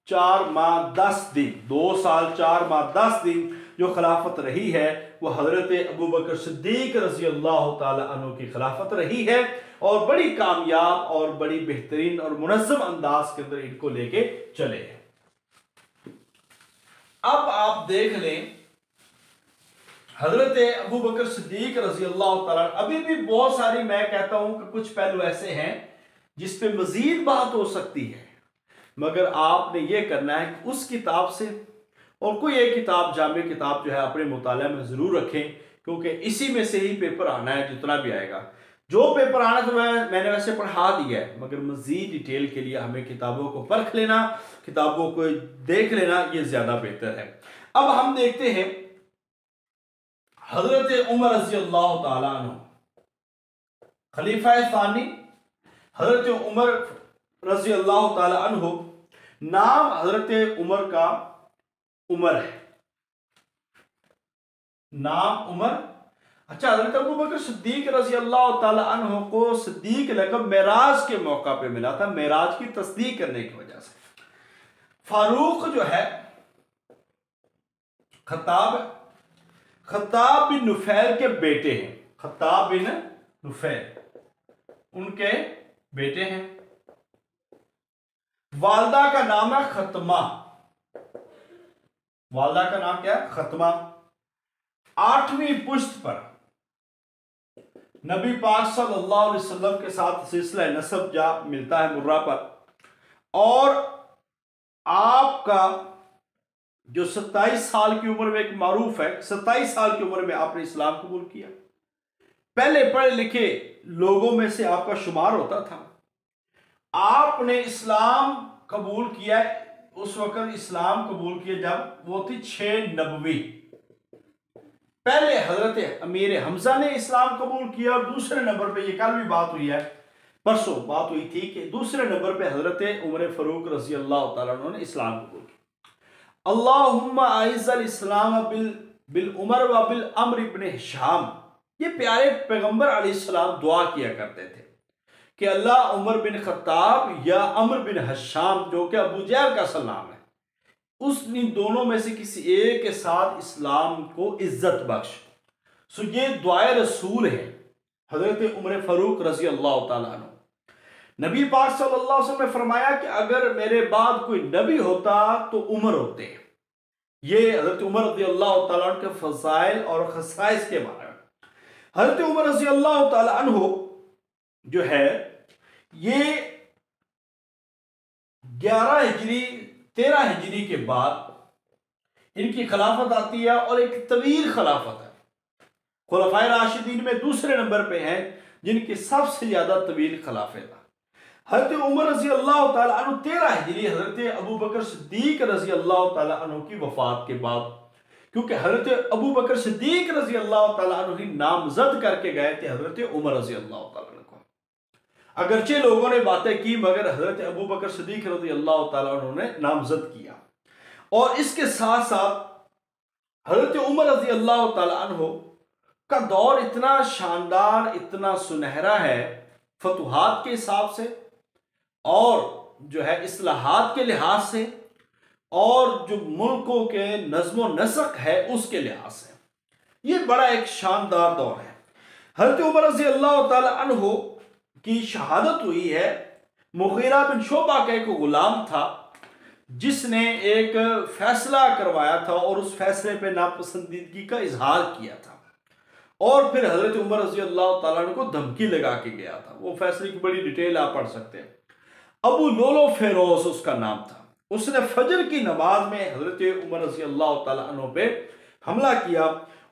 4 माह 10 दिन, 2 साल 4 माह 10 दिन जो खिलाफत रही है वो हजरत अबू बकर सिद्दीक रज़ी अल्लाह तआला अन्हु की खिलाफत रही है, और बड़ी कामयाब और बड़ी बेहतरीन और मुनज़्ज़म अंदाज के अंदर इनको लेके चले हैं। अब आप देख लें हजरत अबू बकर सिद्दीक रज़ी अल्लाह तआला, अभी भी बहुत सारी मैं कहता हूं कि कुछ पहलू ऐसे हैं जिस पे मजीद बात हो सकती है, मगर आपने ये करना है कि उस किताब से और कोई एक किताब जामे किताब जो है अपने मुताला में ज़रूर रखें, क्योंकि इसी में से ही पेपर आना है, जितना भी आएगा। जो पेपर आना तो मैंने वैसे पढ़ा दिया है, मगर मज़ीद डिटेल के लिए हमें किताबों को परख लेना, किताबों को देख लेना, ये ज़्यादा बेहतर है। अब हम देखते हैं हजरत उमर रज़ी अल्लाह तआला अन्हु, खलीफा सानी हजरत उमर रज़ी अल्लाह तआला अन्हु, नाम हजरत उमर का उमर है, नाम उमर। अच्छा, हजरत अबू बकर सिद्दीक रज़ी अल्लाह तआला अन्हु को सिद्दीक लक़ब मेराज के मौका पे मिला था, मेराज की तस्दीक करने की वजह से। फारूक जो है खत्ताब बिन नुफैल के बेटे हैं, खत्ताब बिन नुफैल उनके बेटे हैं। वालदा का नाम है खत्मा, वालदा का नाम क्या है? खत्मा। 8वीं पुश्त पर नबी पाक सल्लल्लाहु अलैहि वसल्लम के साथ सिलसिला नसब जा मिलता है मुर्रा पर, और आपका जो 27 साल की उम्र में एक मारूफ है, 27 साल की उम्र में आपने इस्लाम कबूल किया। पहले पढ़े लिखे लोगों में से आपका शुमार होता था। आपने इस्लाम कबूल किया, उस वक्त इस्लाम कबूल किया जब वो थी 6 नबवी। पहले हजरत अमीर हमजा ने इस्लाम कबूल किया, और दूसरे नंबर पे, ये कल भी बात हुई है, परसों बात हुई थी कि दूसरे नंबर पे हजरत उमर फारूक रजी अल्लाह तआला अन्हु ने इस्लाम कबूल किया। अल्लाहुम्मा आइज़ल इस्लाम बिल उमर व बिल अम्र इब्न हिशाम, ये प्यारे पैगंबर अलैहिस्सलाम दुआ किया करते थे कि अल्लाह उमर बिन खत्ताब या अम्र बिन हिशाम, जो कि अबू जहल का असल नाम है, उस इन दोनों में से किसी एक के साथ इस्लाम को इज्जत बख्श। सो ये दुआए रसूल है हजरत उमर फारूक रजी अल्लाह तआला अन्हु। नबी पाक सल्लल्लाहु अलैहि वसल्लम ने फरमाया कि अगर मेरे बाद कोई नबी होता तो उमर होते। ये हजरत उमर रजी अल्लाह तआला अन्हु के फज़ाइल और खसाइस के बारे में। हजरत उमर रजी अल्लाह तआला अन्हु जो है ये 11 हिजरी 13 हिजरी के बाद इनकी खिलाफत आती है, और एक तवील खिलाफत है। खुलफाए राशिदीन में दूसरे नंबर पे हैं जिनकी सबसे ज्यादा तवील खिलाफत है। हजरत उमर रजी अल्लाह तआला अन्हु 13 हिजरी हजरत अबू बकर सिद्दीक रजी अल्लाह तआला अन्हु की वफात के बाद, क्योंकि हजरत अबू बकर सिद्दीक रजी अल्लाह तआला अन्हु ही नामजद करके गए थे हजरत उमर रजी अल्लाह तआला अन्हु को। अगरचे लोगों ने बातें की, मगर हजरत अबू बकर सिद्दीक रजी अल्लाह तआला अन्हु ने नामजद किया। और इसके साथ साथ हजरत उमर रजी अल्लाह तआला अन्हु का दौर इतना शानदार, इतना सुनहरा है फतुहात के हिसाब से, और जो है इस्लाहात के लिहाज से, और जो मुल्कों के नज़्म व नस्क है उसके लिहाज से। ये बड़ा एक शानदार दौर है। हजरत उमर रज़ी अल्लाह ताला अन्हु की शहादत हुई है। मुगीरा बिन शोबा का एक गुलाम था जिसने एक फैसला करवाया था और उस फैसले पे नापसंदीदगी का इजहार किया था, और फिर हजरत उमर रज़ी अल्लाह ताला अन्हु को धमकी लगा के गया था। वो फैसले की बड़ी डिटेल आप पढ़ सकते हैं। अबू लोलो फेरोज उसका नाम था। उसने फजर की नमाज में हजरत उमर रज़ी अल्लाह ताला अन्हु पे हमला किया,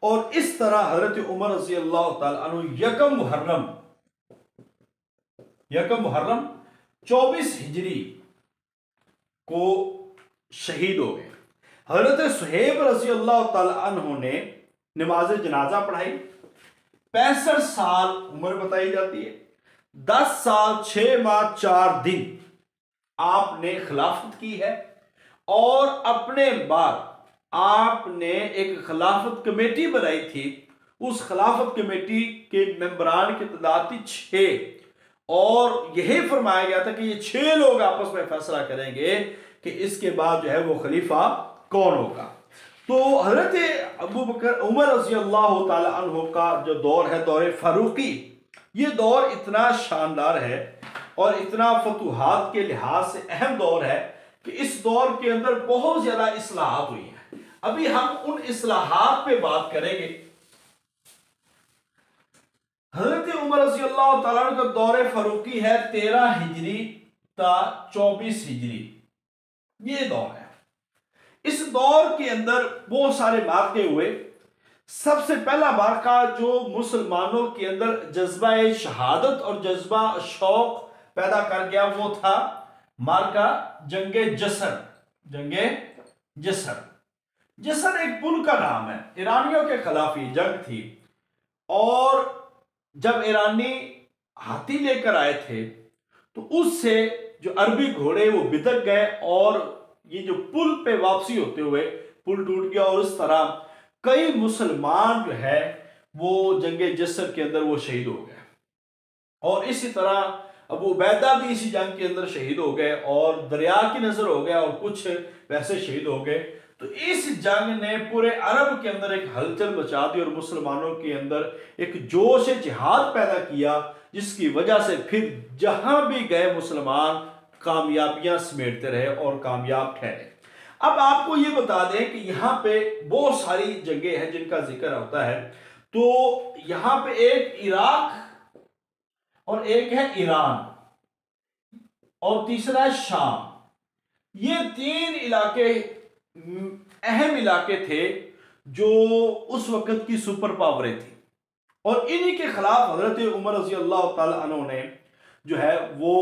और इस तरह हजरत उमर रज़ी अल्लाह ताला अन्हु यकम मुहर्रम 24 हिजरी को शहीद हो गए। हजरत सुहेब रज़ी अल्लाह ताला अन्हु ने नमाज जनाजा पढ़ाई। 65 साल उम्र बताई जाती है। 10 साल 6 माह 4 दिन आपने खिलाफत की है, और अपने बाद आपने एक खिलाफत कमेटी बनाई थी। उस खिलाफत कमेटी के मेंबरान की तादाद थी 6, और यही फरमाया गया था कि ये 6 लोग आपस में फैसला करेंगे कि इसके बाद जो है वो खलीफा कौन होगा। तो हजरत अबू बकर उमर रज़ी अल्लाह ताला अन्हु का जो दौर है, दौर फारूकी, ये दौर इतना शानदार है और इतना फतुहात के लिहाज से अहम दौर है कि इस दौर के अंदर बहुत ज्यादा इस्लाहात हुई हैं। अभी हम उन इस्लाहात पे बात करेंगे। हजरत उमर रज़ी अल्लाह ताला अन्हु का दौर फारूकी है 13 हिजरी ता 24 हिजरी, ये दौर है। इस दौर के अंदर बहुत सारे मार्के हुए। सबसे पहला मार्का जो मुसलमानों के अंदर जज्बा शहादत और जज्बा शौक पैदा कर गया वो था मार्का जंगे जसर। जसर एक पुल का नाम है। ईरानियों के खिलाफ ये जंग थी, और जब ईरानी हाथी लेकर आए थे तो उससे जो अरबी घोड़े वो बिदक गए, और ये जो पुल पे वापसी होते हुए पुल टूट गया, और इस तरह कई मुसलमान जो है वो जंगे जसर के अंदर वो शहीद हो गए। और इसी तरह अबू उबैदा भी इसी जंग के अंदर शहीद हो गए, और दरिया की नजर हो गया, और कुछ वैसे शहीद हो गए। तो इस जंग ने पूरे अरब के अंदर एक हलचल मचा दी और मुसलमानों के अंदर एक जोश जिहाद पैदा किया, जिसकी वजह से फिर जहां भी गए मुसलमान कामयाबियां समेटते रहे और कामयाब ठहरे। अब आपको ये बता दें कि यहाँ पे बहुत सारी जगह हैं जिनका जिक्र होता है। तो यहाँ पे एक इराक और एक है ईरान और तीसरा है शाम। ये तीन इलाके अहम इलाके थे जो उस वक्त की सुपर पावरें थी, और इन्हीं के खिलाफ हजरत उमर रजी अल्लाह तआला अन्हु ने जो है वो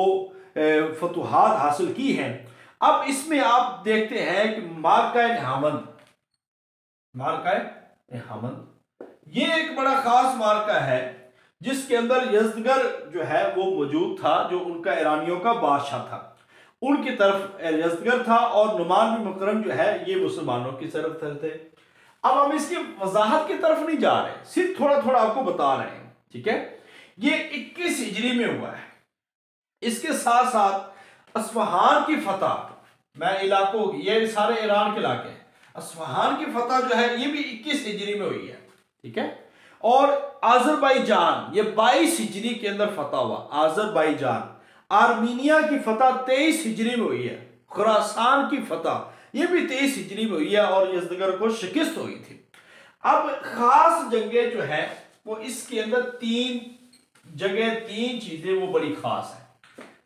फतुहात हासिल की हैं। अब इसमें आप देखते हैं कि मार्का हमद ये एक बड़ा खास मार्का है जिसके अंदर यजदगर जो है वो मौजूद था, जो उनका ईरानियों का बादशाह था। उनकी तरफ यजदगर था और नुमान बिन मुकरम जो है ये मुसलमानों की तरफ थे। अब हम इसकी वजाहत की तरफ नहीं जा रहे, सिर्फ थोड़ा थोड़ा आपको बता रहे हैं, ठीक है। ये 21 हिजरी में हुआ है। इसके साथ साथ अस्फहान की फतह, मैं इलाकों, ये सारे ईरान के इलाके हैं, अस्फहान की फतह जो है ये भी 21 हिजरी में हुई है, ठीक है। और आजरबाईजान ये 22 हिजरी के अंदर फतह हुआ। आजरबाईजान, आर्मीनिया की फतह 23 हिजरी में हुई है। खुरासान की फतह ये भी 23 हिजरी में हुई है और यजदगर को शिकस्त हुई थी। अब खास जंगें जो है वो इसके अंदर तीन चीजें वो बड़ी खास है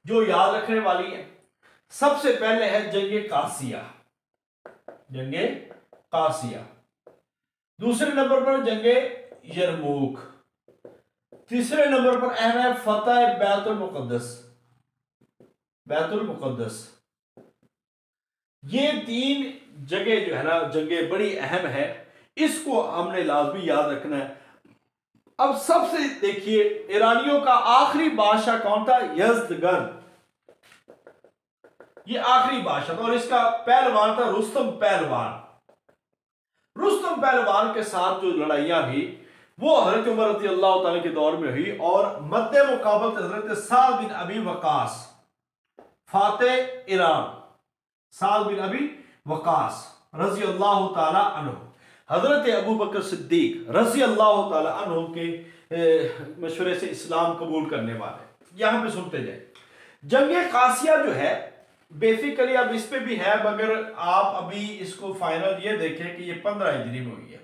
जो याद रखने वाली है। सबसे पहले है जंगे कासिया, दूसरे नंबर पर जंगे यरमूक, तीसरे नंबर पर अहम है फतह बैतुल मुकद्दस। ये तीन जगह जो है ना जंगे बड़ी अहम है, इसको हमने लाजमी याद रखना है। अब सबसे देखिए ईरानियों का आखिरी बादशाह कौन था? यजदगर, ये आखिरी बादशाह था और इसका पहलवान था रुस्तम पहलवान के साथ जो लड़ाइयां हुई वो हजरत उमर रज़ी अल्लाह तआला के दौर में हुई और मद्दे मुकाबल हजरत साद बिन अबी वकास फातेह ईरान, साद बिन अबी वकास रज़ी अल्लाह तआला अन्हु, हजरत अबू बकर सिद्दीक रज़ी अल्लाह तआला अन्हु के मशवरे से इस्लाम कबूल करने वाले। यहां पे सुनते जाए। जंगे कासिया जो है बेसिकली अब इस पे भी है, मगर आप अभी इसको फाइनल ये देखें कि ये 15 हिजरी में हुई है।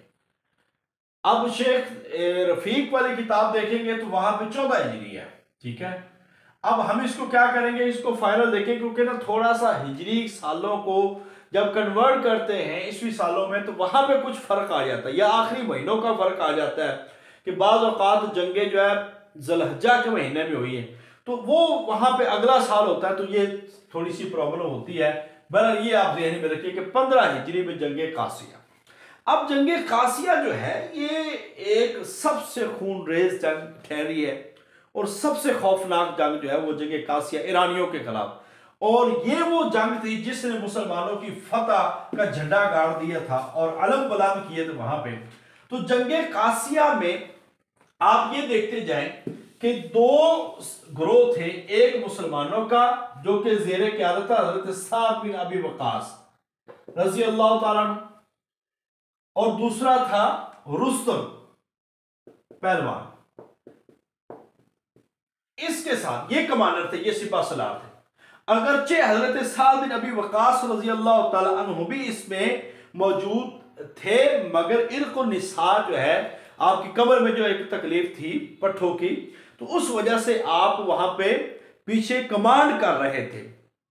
अब शेख रफीक वाली किताब देखेंगे तो वहां पे 14 हिजरी है, ठीक है। अब हम इसको क्या करेंगे, इसको फाइनल देखें, क्योंकि ना थोड़ा सा हिजरी सालों को जब कन्वर्ट करते हैं ईस्वी सालों में तो वहां पे कुछ फर्क आ जाता है या आखिरी महीनों का फर्क आ जाता है कि बाज़ औक़ात जंगे जो है ज़ुल्हिज्जा के महीने में हुई है तो वो वहां पे अगला साल होता है, तो ये थोड़ी सी प्रॉब्लम होती है। बहरहाल ये आप ज़हन में रखिए कि 15 हिजरी में जंगे कासिया। अब जंगे कासिया जो है ये एक सबसे खूनरेज जंग ठहरी है और सबसे खौफनाक जंग जो है वो जंगे कासिया ईरानियों के खिलाफ, और ये वो जंग थी जिसने मुसलमानों की फतह का झंडा गाड़ दिया था और अलम बुलंद किए थे वहां पे। तो जंगे कासिया में आप ये देखते जाएं कि दो ग्रोह थे, एक मुसलमानों का जो कि ज़ेरे क़यादत था हज़रत साद बिन अबी वक़ास रज़ी अल्लाह ताला अन्हु, और दूसरा था रुस्तम पहलवान। इसके साथ ये कमांडर थे, ये सिपा सलार थे। अगरचे हजरत साद बिन अबी वक़ास रज़ी अल्लाह ताला अन्हु भी इसमें मौजूद थे, मगर इर्क़ निसा जो है आपकी कब्र में जो एक तकलीफ थी पट्ठों की, तो उस वजह से आप वहां पे पीछे कमांड कर रहे थे,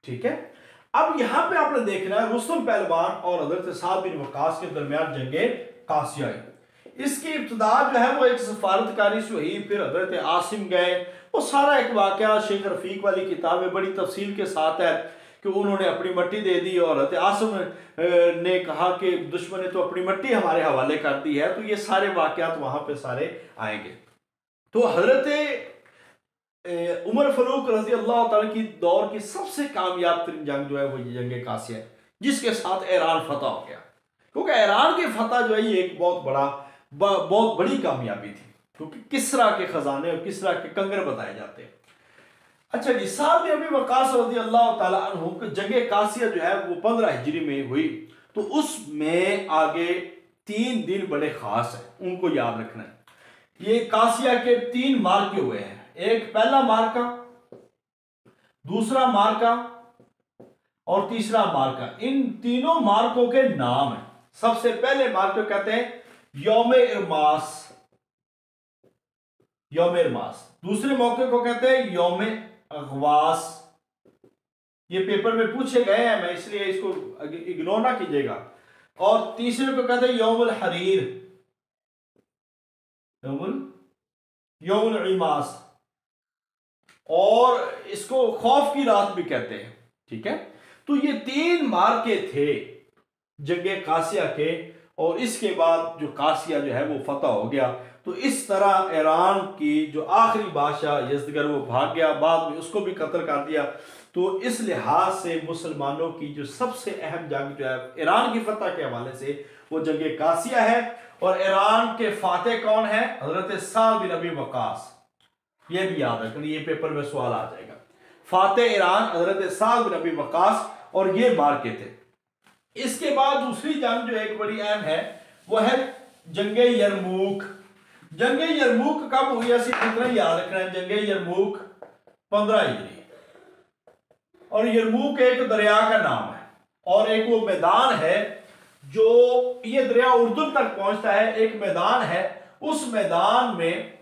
ठीक है। अब यहां पे आपने देखना है रुस्तम पहलवान और हजरत साद बिन वक़ास के दरमियान जंगे कासिया। इसकी इब्तिदा जो है वो एक सफारतकारी से हुई, फिर हजरत आसिम गए, वो सारा एक वाकया शेख रफीक वाली किताब में बड़ी तफसील के साथ है कि उन्होंने अपनी मट्टी दे दी और हजरत आसिम ने कहा कि दुश्मन ने तो अपनी मट्टी हमारे हवाले कर दी है। तो ये सारे वाकयात वहां पे सारे आएंगे। तो हजरत उमर फारूक रजी अल्लाह ताला की दौर की सबसे कामयाब तरीन जंग जो है वो जंग कासिया है, जिसके साथ ईरान फतह हो गया, क्योंकि ईरान की फतह जो है ये एक बहुत बड़ी कामयाबी थी, क्योंकि किसरा के खजाने और किसरा के कंगर बताए जाते हैं। अच्छा जी, साद बिन अबी वक़ास रज़ी अल्लाह ताला अन्हु की जंग कासिया जो है वो 15 हिजरी में हुई। तो उसमें आगे 3 दिन बड़े खास हैं, उनको याद रखना है। ये कासिया के 3 मार्के हुए हैं, एक पहला मार्का, दूसरा मार्का और तीसरा मार्का। इन तीनों मार्कों के नाम हैं। सबसे पहले मार्क को कहते हैं यौम इरमास, यौम इरमास। दूसरे मौके को कहते हैं यौम अगवास। ये पेपर में पूछे गए हैं, मैं इसलिए इसको इग्नोर ना कीजिएगा। और तीसरे को कहते हैं यौमुल हरीर, यौमुल इमास, और इसको खौफ की रात भी कहते हैं। ठीक है, तो ये 3 मार्के थे जंगे कासिया के, और इसके बाद जो कासिया जो है वो फतह हो गया। तो इस तरह ईरान की जो आखिरी बादशाह यज़दगर वो भाग गया, बाद में उसको भी कत्ल कर दिया। तो इस लिहाज से मुसलमानों की जो सबसे अहम जंग जो है ईरान की फतह के हवाले से वो जंगे कासिया है। और ईरान के फातेह कौन है? हजरत साद बिन अबी वक्कास। ये भी याद रखना, ये पेपर में सवाल आ जाएगा। फातेह ईरान हजरत साद बिन अबी वक्कास, और ये मार्के थे। इसके बाद दूसरी जंग जो एक बड़ी अहम है वो है जंगे यरमूक। जंगे यरमूक कब हुई? इतना याद रखना है, जंगे यरमूक 15 हिजरी। और यरमूक एक दरिया का नाम है, और एक वो मैदान है जो ये दरिया उर्दू तक पहुंचता है। एक मैदान है, उस मैदान में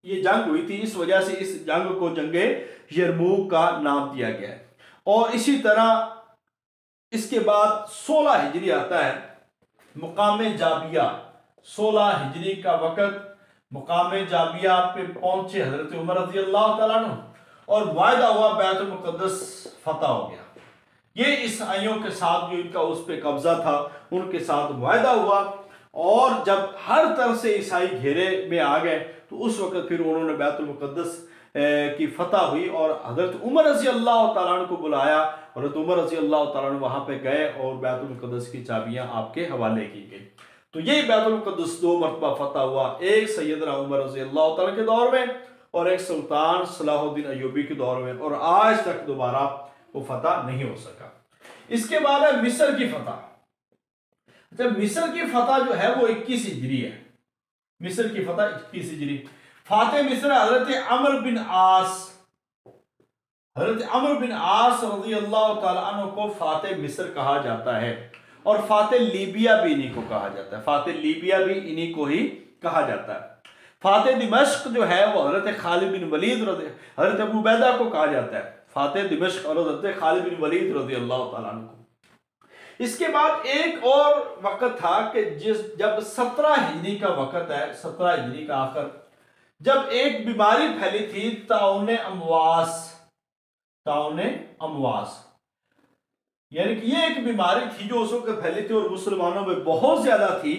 ये जंग हुई थी, इस वजह से इस जंग को जंगे यरमूक का नाम दिया गया है। और इसी तरह इसके बाद 16 हिजरी आता है, मुकाम जाबिया। 16 हिजरी का वक़्त मुकाम जाबिया पे पहुंचे हजरत उमर रज़ी अल्लाह तआला अन्हु, और वायदा हुआ बैतुल मुक़द्दस फतह हो गया। ये ईसाइयों के साथ जो इनका उस पर कब्जा था उनके साथ वायदा हुआ, और जब हर तरफ से ईसाई घेरे में आ गए तो उस वक़्त फिर उन्होंने बैतुल मुक़द्दस की फतह हुई, और हजरत उमर रज़ी अल्लाह तआला अन्हु को बुलाया। हजरत उमर रज़ी अल्लाह तआला अन्हु वहां पे गए और बैतुल मुक़द्दस की चाबियां आपके हवाले की गई। तो ये बैतुल मुक़द्दस 2 मरतबा फतह हुआ, एक सैयदना उमर रज़ी अल्लाह तआला के दौर में और एक सुल्तान सलाहुद्दीन अय्यूबी के दौर में, और आज तक दोबारा वो फतह नहीं हो सका। इसके बाद है मिस्र की फतह। जब मिस्र की फतह जो है वो 21 हिजरी है। मिस्र की फतह 21 हिजरी। फाते मिस्र हजरत अमर बिन आस, हजरत अमर बिन आस रज़ी अल्लाह तआला अन्हु को फाते मिस्र कहा जाता है, और फाते लीबिया भी इन्हीं को कहा जाता है। फाते लीबिया भी इन्हीं को ही कहा जाता है। फाते दिमश्क जो है वो हजरत खालिद बिन वलीद हजरत अबू उबैदा को कहा जाता है। फाते दिमश्क और हजरत खालिद बिन वलीद रज़ी अल्लाह तआला अन्हु को। इसके बाद एक और वक़्त था कि जब 17 हिजरी का वक़्त है, 17 हिजरी का आखिर, जब एक बीमारी फैली थी ताउन अमवास। ताउन अमवास यानी कि ये एक बीमारी थी जो उस वक्त फैली थी और मुसलमानों में बहुत ज्यादा थी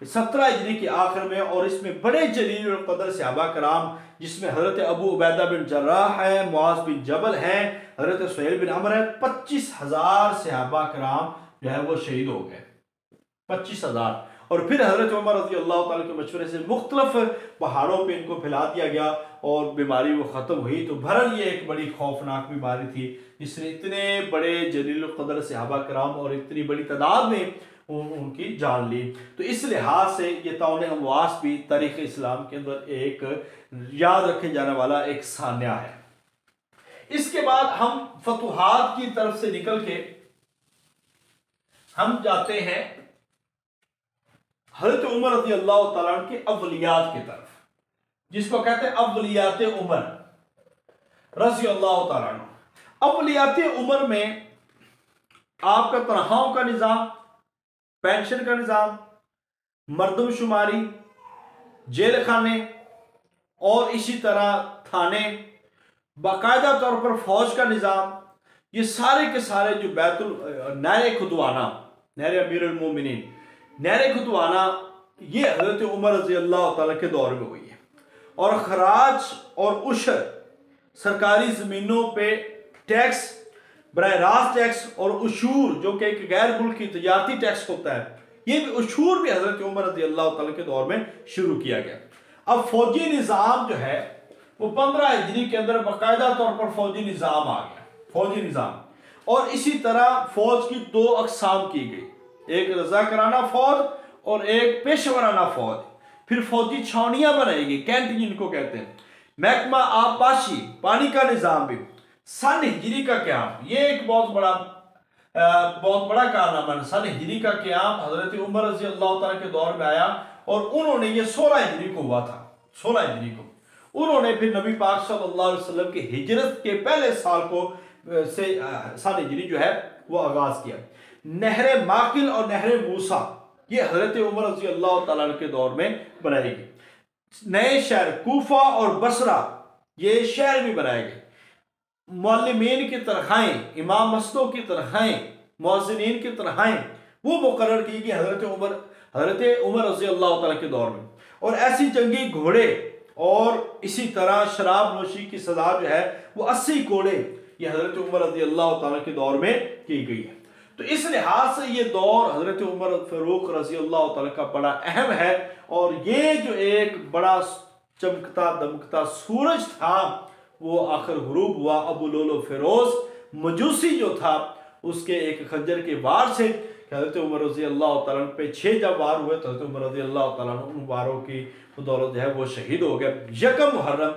17 हिजरी के आखिर में। और इसमें बड़े जलील और कदर सहाबा कराम, जिसमें हजरत अबू उबैदा बिन जर्राह है, मुआज बिन जबल है, हजरत सुहैल बिन अमर है, 25,000 सहाबा कराम जो है वो शहीद हो गए। 25,000। और फिर हजरत उमर रज़ी अल्लाह तआला के मशवरे से मुख्तलिफ पहाड़ों पे इनको फैला दिया गया और बीमारी वो ख़त्म हुई। तो भरल ये एक बड़ी खौफनाक बीमारी थी जिसने इतने बड़े जलील क़दर सहाबा कराम और इतनी बड़ी तादाद में उनकी जान ली। तो इस लिहाज से ये ताउन अमवास भी तारीख़ इस्लाम के अंदर एक याद रखे जाने वाला एक सान्या है। इसके बाद हम फतुहात की तरफ से निकल के हम जाते हैं हज़रत उमर रज़ी अल्लाह तआला अन्हु के अव्वलियात की तरफ, जिसको कहते हैं अव्वलियात उमर रज़ी अल्लाह तआला अन्हु। अव्वलियात उमर में आपका तनख्वाहों का निज़ाम, पेंशन का निज़ाम, मर्दमशुमारी, जेल खाने और इसी तरह थाने, बाकायदा तौर पर फौज का निज़ाम, ये सारे के सारे जो बैतुल नारे खुदवाना, नारे अमीरुल मोमिनीन, नारे खुदवाना, ये हज़रत उमर रज़ी अल्लाह तआला के दौर में हुई है। और खराज और उशर, सरकारी ज़मीनों पे टैक्स, बराह रास्त टैक्स और उशूर जो कि एक गैर मुल्की तजारती टैक्स होता है, ये भी उशूर भी हज़रत उमर रज़ी अल्लाह तआला के दौर में शुरू किया गया। अब फौजी निज़ाम जो है वो 15 हिजरी के अंदर बाकायदा तौर पर फौजी निज़ाम आ गया, फौजी निज़ाम। और इसी तरह फौज की 2 अक़साम की गई, एक रज़ाकराना फौज और एक पेशवराना फौज। फिर फौजी छावनियां बनाई गई, कैंट जिनको कहते हैं। महकमा आबपाशी, पानी का निज़ाम भी। सन हिजरी का क्या, ये एक बहुत बड़ा बहुत बड़ा कारनामा है। सन हिजरी का क़याम हजरत उमर रजी अल्लाह तआला के दौर में आया और उन्होंने ये 16 हिजरी को हुआ था। 16 हिजरी को उन्होंने फिर नबी पाक सल्लल्लाहु अलैहि वसल्लम की हिजरत के पहले साल को से सन हिजरी जो है वो आगाज किया। नहर माकिल और नहर मूसा ये हजरत उमर रजी अल्लाह तआला के दौर में बनाई गई। नए शहर कूफा और बसरा ये शहर भी बनाए गए। मुअल्लिमीन की तनख्वाहें, इमाम मस्जिदों की तनख्वाहें, मुअज्जिनीन की तनख्वाहें वो मुकर्रर की गई हजरत उमर रजी अल्लाह तआला के दौर में। और ऐसी जंगी घोड़े और इसी तरह शराब नोशी की सजा जो है वो 80 कोड़े ये हजरत उमर रजी अल्लाह तआला के दौर में की गई है। तो इस लिहाज से ये दौर हजरत उमर फारूक रजी अल्लाह तआला का बड़ा अहम है। और ये जो एक बड़ा चमकता दमकता सूरज था वो आखिर गुरूब हुआ। अबू लोलो फिरोज मजूसी जो था उसके एक खंजर के वार से हजरत उमर रजी अल्लाह तआला पे 6 जब वार हुए तो हजरत उमर रजी अल्लाह तआला उन वारों की बदौलत जो है वो शहीद हो गए। यकम मुहर्रम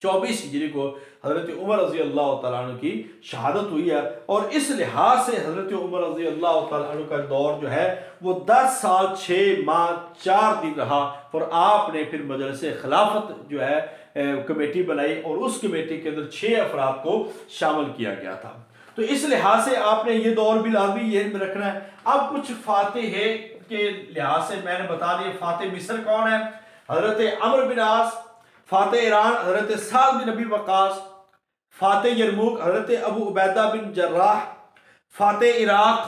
24 हिजरी को हजरत उमर रजी अल्लाह तआला की शहादत हुई है। और इस लिहाज से हजरत उमर रजी अल्लाह तआला का दौर जो है वो 10 साल 6 माह 4 दिन रहा। और आपने फिर मजलिस खिलाफत जो है कमेटी बनाई और उस कमेटी के अंदर 6 अफराद को शामिल किया गया था। तो इस लिहाज से आपने ये दौर भी लाजमी ये रखना है। अब कुछ फातिह के लिहाज से मैंने बता दिया। फातिह मिस्र कौन है? हजरत अमर बिन आस। फातिह ईरान हजरत साद बिन अबी वक़ास। फातिह यरमुक हजरत अबू उबैदा बिन जर्राह। फातिह इराक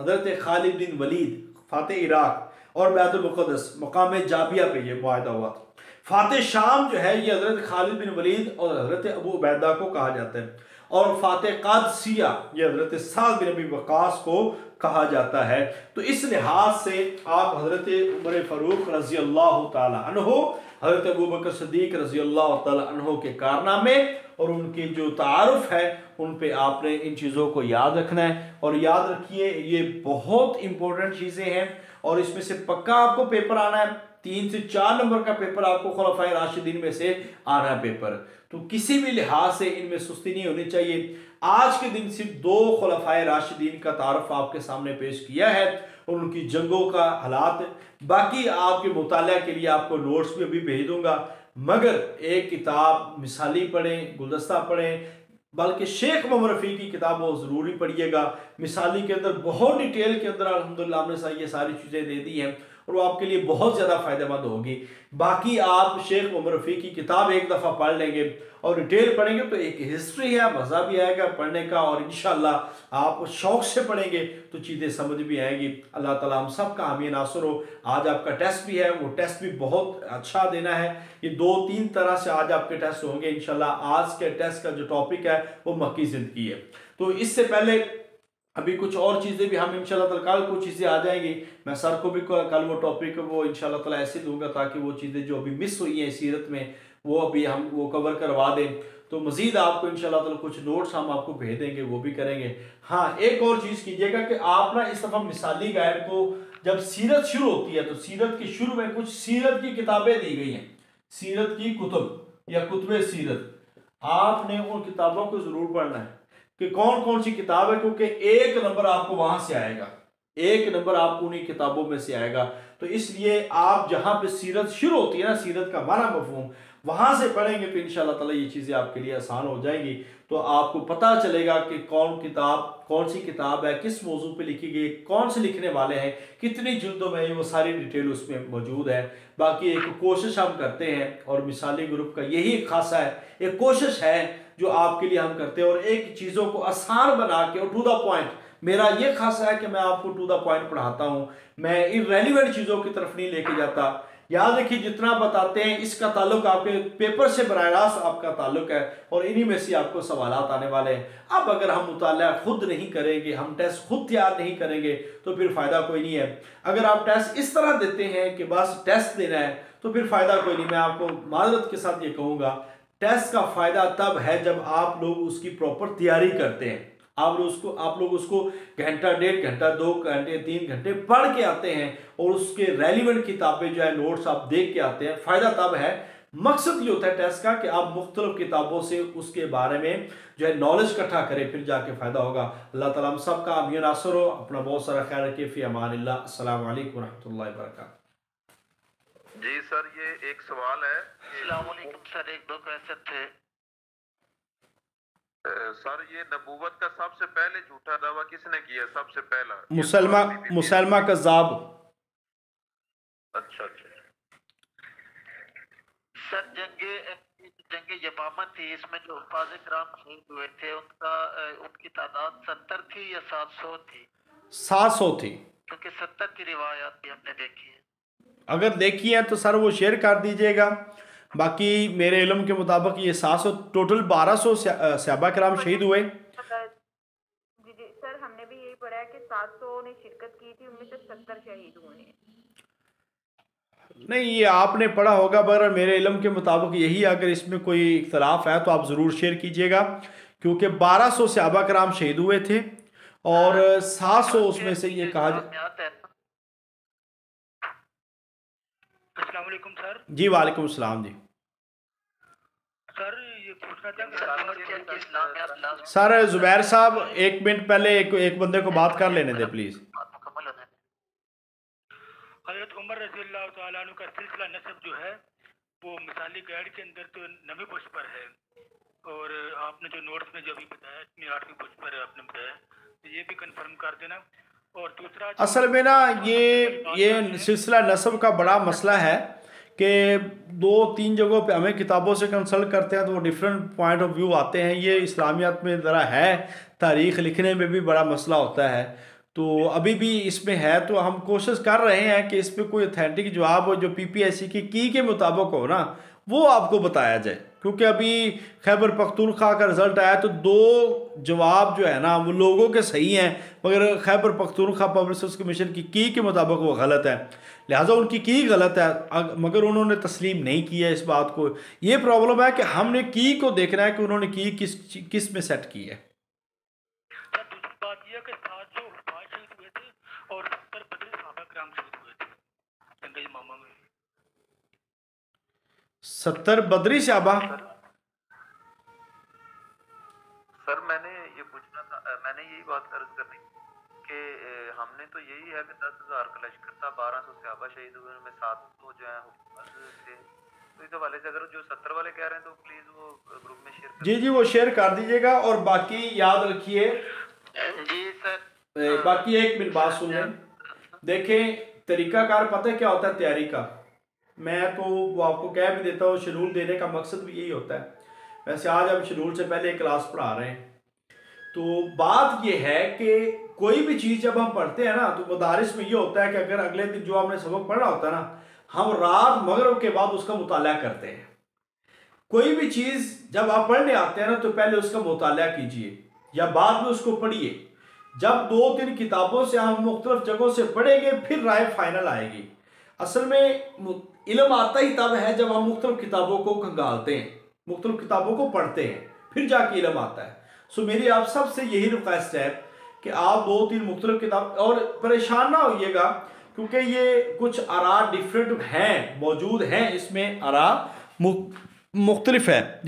हजरत खालिद बिन वलीद। फातिह इराक और बैतुल मुक़द्दस मकाम जाबिया पे ये मुआहदा हुआ था। फातिह शाम जो है ये हजरत खालिद बिन वलीद और हजरत अबू उबैदा को कहा जाता है। और फातिह कादसिया ये हजरत साद बिन अबी वक़ास को कहा जाता है। तो इस लिहाज से आप हजरत उमर फारूक रजी अल्लाह तआला अन्हु, हजरत अबू बकर सिद्दीक रजी अल्लाह तआला अन्हु के कारनामे और उनकी जो तारुफ है उन पे आपने इन चीज़ों को याद रखना है। और याद रखिए ये बहुत इंपॉर्टेंट चीज़ें हैं और इसमें से पक्का आपको पेपर आना है। 3 से 4 नंबर का पेपर आपको खुलफाए राशिदीन में से आ रहा है पेपर। तो किसी भी लिहाज से इनमें सुस्ती नहीं होनी चाहिए। आज के दिन सिर्फ 2 खुलफाए राशिदीन का तारुफ आपके सामने पेश किया है और उनकी जंगों का हालात, बाकी आपके मुताला के लिए आपको नोट्स भी अभी भेज दूंगा। मगर एक किताब मिसाली पढ़ें, गुलदस्ता पढ़ें, बल्कि शेख मोहम्मद रफ़ी की किताब वो ज़रूरी पढ़िएगा। मिसाली के अंदर बहुत डिटेल के अंदर अल्हम्दुलिल्लाह हमने ये सारी चीज़ें दे दी हैं और वो आपके लिए बहुत ज़्यादा फ़ायदेमंद होगी। बाकी आप शेख मोहम्मद रफ़ी की किताब एक दफ़ा पढ़ लेंगे और डिटेल पढ़ेंगे तो एक हिस्ट्री है, मज़ा भी आएगा पढ़ने का और इंशाअल्लाह आप शौक़ से पढ़ेंगे तो चीज़ें समझ भी आएंगी। अल्लाह ताला हम सब का हामी नासर हो। आज आपका टेस्ट भी है, वो टेस्ट भी बहुत अच्छा देना है। ये 2-3 तरह से आज आपके टेस्ट होंगे इंशाअल्लाह। आज के टेस्ट का जो टॉपिक है वो मक्की ज़िंदगी है। तो इससे पहले अभी कुछ और चीज़ें भी हम इंशाल्लाह ताला कल कुछ चीज़ें आ जाएंगी। मैं सर को भी कल वो टॉपिक वो इंशाल्लाह ताला ऐसे दूंगा ताकि वो चीज़ें जो अभी मिस हुई हैं सीरत में वो अभी हम वो कवर करवा दें। तो मज़ीद आपको इंशाल्लाह ताला कुछ नोट्स हम आपको भेज देंगे, वो भी करेंगे। हाँ, एक और चीज़ कीजिएगा कि आप ना इस दफ़ा मिसाली गाइड को जब सीरत शुरू होती है तो सीरत के शुरू में कुछ सीरत की किताबें दी गई हैं, सीरत की कुतुब या कुतुब सीरत। आपने उन किताबों को ज़रूर पढ़ना है कि कौन कौन सी किताब है, क्योंकि 1 नंबर आपको वहां से आएगा, 1 नंबर आपको उन्हीं किताबों में से आएगा। तो इसलिए आप जहां पे सीरत शुरू होती है ना, सीरत का माना मफहूम, वहां से पढ़ेंगे तो इंशाल्लाह ताला ये चीज़ें आपके लिए आसान हो जाएंगी। तो आपको पता चलेगा कि कौन सी किताब है, किस मौजू पे लिखी गई, कौन से लिखने वाले हैं, कितनी जिल्दों में, वो सारी डिटेल उसमें मौजूद है। बाकी एक कोशिश हम करते हैं और मिसाली ग्रुप का यही खासा है, एक कोशिश है जो आपके लिए हम करते हैं और एक चीज़ों को आसान बना के और टू द पॉइंट। मेरा ये खासा है कि मैं आपको टू द पॉइंट पढ़ाता हूँ, मैं इररेलेवेंट चीज़ों की तरफ नहीं लेके जाता। याद रखिए जितना बताते हैं इसका ताल्लुक आपके पेपर से बराह रास्त आपका ताल्लुक है और इन्हीं में से आपको सवालात आने वाले हैं। अब अगर हम मुताला खुद नहीं करेंगे, हम टेस्ट खुद तैयार नहीं करेंगे तो फिर फ़ायदा कोई नहीं है। अगर आप टेस्ट इस तरह देते हैं कि बस टेस्ट देना है तो फिर फ़ायदा कोई नहीं। मैं आपको माजरत के साथ ये कहूँगा, टेस्ट का फ़ायदा तब है जब आप लोग उसकी प्रॉपर तैयारी करते हैं। आप लोग उसको घंटा, 1.5 घंटा, 2 घंटे, 3 घंटे पढ़ के आते हैं और उसके रेलिवेंट किताबें जो है नोट्स आप देख के आते हैं। फ़ायदा तब है। मकसद ये होता है टेस्ट का कि आप मुख्तलिफ किताबों से उसके बारे में जो है नॉलेज इकट्ठा करें, फिर जाके फ़ायदा होगा। अल्लाह ताला हम सब का आमीन नासर हो। अपना बहुत सारा ख्याल रखिए। फ़ी अमानिल्लाह। अस्सलाम वालेकुम रहमतुल्लाहि व बरकातहू। जी सर, ये एक सवाल है। अस्सलाम वालेकुम सर, एक दो क्वेश्चन थे। सर, ये नबूवत का सबसे पहले झूठा दावा किसने किया सबसे पहला? मुसलमा कज़्ज़ाब। अच्छा अच्छा। सर, जंगे यमामा थी, इसमें जो हुफ़ाज़ किराम शहीद हुए थे उनकी तादाद 70 थी या 700 थी? 700 थी, क्योंकि 70 की रिवायत भी हमने देखी है। अगर देखी है तो सर वो शेयर कर दीजिएगा। बाकी मेरे इल्म के मुताबिक ये 700 टोटल 1200 सहाबा किराम शहीद हुए। जी जी सर, हमने भी यही पढ़ा है कि 700 ने शिरकत की थी, उनमें से 70 शहीद हुए हैं। नहीं, ये आपने पढ़ा होगा, मगर मेरे इल्म के मुताबिक यही है। अगर इसमें कोई इख्तलाफ है तो आप ज़रूर शेयर कीजिएगा, क्योंकि 1200 सहाबा किराम शहीद हुए थे और 700 उसमें से ये कहा अस्सलाम वालेकुम सर। जी वालेकुम सलाम जी। सर, ये पूछना था सर जुबैर साहब, 1 मिनट पहले एक बंदे को बात कर लेने दे प्लीज़। हज़रत उमर रज़ी अल्लाह तआला अन्हु का सिलसिला नसब जो है वो मिसाली गाइड के अंदर तो 9वें पुष्प पर है, और आपने जो नोट्स में जो भी बताया इतनी 8वीं पुष्प पर आपने बताया, तो ये भी कंफर्म कर देना। और दूसरा, असल में ना ये सिलसिला नसब का बड़ा मसला है कि 2-3 जगहों पे हमें किताबों से कंसल्ट करते हैं तो वो डिफरेंट पॉइंट ऑफ व्यू आते हैं। ये इस्लामियात में ज़रा है, तारीख़ लिखने में भी बड़ा मसला होता है, तो अभी भी इसमें है। तो हम कोशिश कर रहे हैं कि इस पर कोई अथेंटिक जवाब हो जो PPSC की के मुताबिक हो ना, वो आपको बताया जाए। क्योंकि अभी खैबर पख्तूनख्वा का रिज़ल्ट आया तो 2 जवाब जो है ना वो लोगों के सही हैं, मगर Khyber Pakhtunkhwa public service commission की के मुताबिक वो गलत है। लिहाजा उनकी की गलत है, मगर उन्होंने तस्लीम नहीं किया इस बात को। ये प्रॉब्लम है कि हमने की को देखना है कि उन्होंने की किस में सेट की है। दूसरी बात यह कि 700 हुफ़ाज़ शहीद हुए थे और 70 बदरी सहाबा किराम शहीद हुए थे जंगे यमामा में। 70 बदरी सहाबा। सर, मैंने ये पूछना था, मैंने यही बात अर्ज करनी कि हमने तो यही है कि 10,000 का लश्कर था, 1200 सहाबा शहीद हुए, उनमें 700 जो है थे। तो इस हवाले से अगर जो 70 वाले कह रहे हैं तो प्लीज वो ग्रुप में शेयर जी जी, वो शेयर कर दीजिएगा। और बाकी याद रखिए जी सर, बाकी 1 मिनट बात सुन लें। देखें, तरीकाकार पता है क्या होता है तैयारी का? मैं तो वो आपको कह भी देता हूँ, शेड्यूल देने का मकसद भी यही होता है। वैसे आज हम शेड्यूल से पहले एक क्लास पढ़ा रहे हैं, तो बात ये है कि कोई भी चीज़ जब हम पढ़ते हैं ना तो मदारिस में ये होता है कि अगर अगले दिन जो हमने सबक पढ़ना होता है ना, हम रात मगरिब के बाद उसका मुताला करते हैं। कोई भी चीज़ जब आप पढ़ने आते हैं ना तो पहले उसका मुताला कीजिए या बाद में उसको पढ़िए। जब 2-3 किताबों से हम मुख्तलिफ जगहों से पढ़ेंगे फिर राय फाइनल आएगी। असल में इल्म आता ही तब है जब हम मुख्तलिफ किताबों को खंगालते हैं, मुख्तलिफ किताबों को पढ़ते हैं, फिर जाके इल्म आता है। सो मेरी आप सबसे यही रिक्वेस्ट है कि आप 2-3 मुख्तलिफ किताब, और परेशान ना होइएगा क्योंकि ये कुछ आरा डिफरेंट हैं, मौजूद हैं, इसमें आरा मुख्तलिफ है।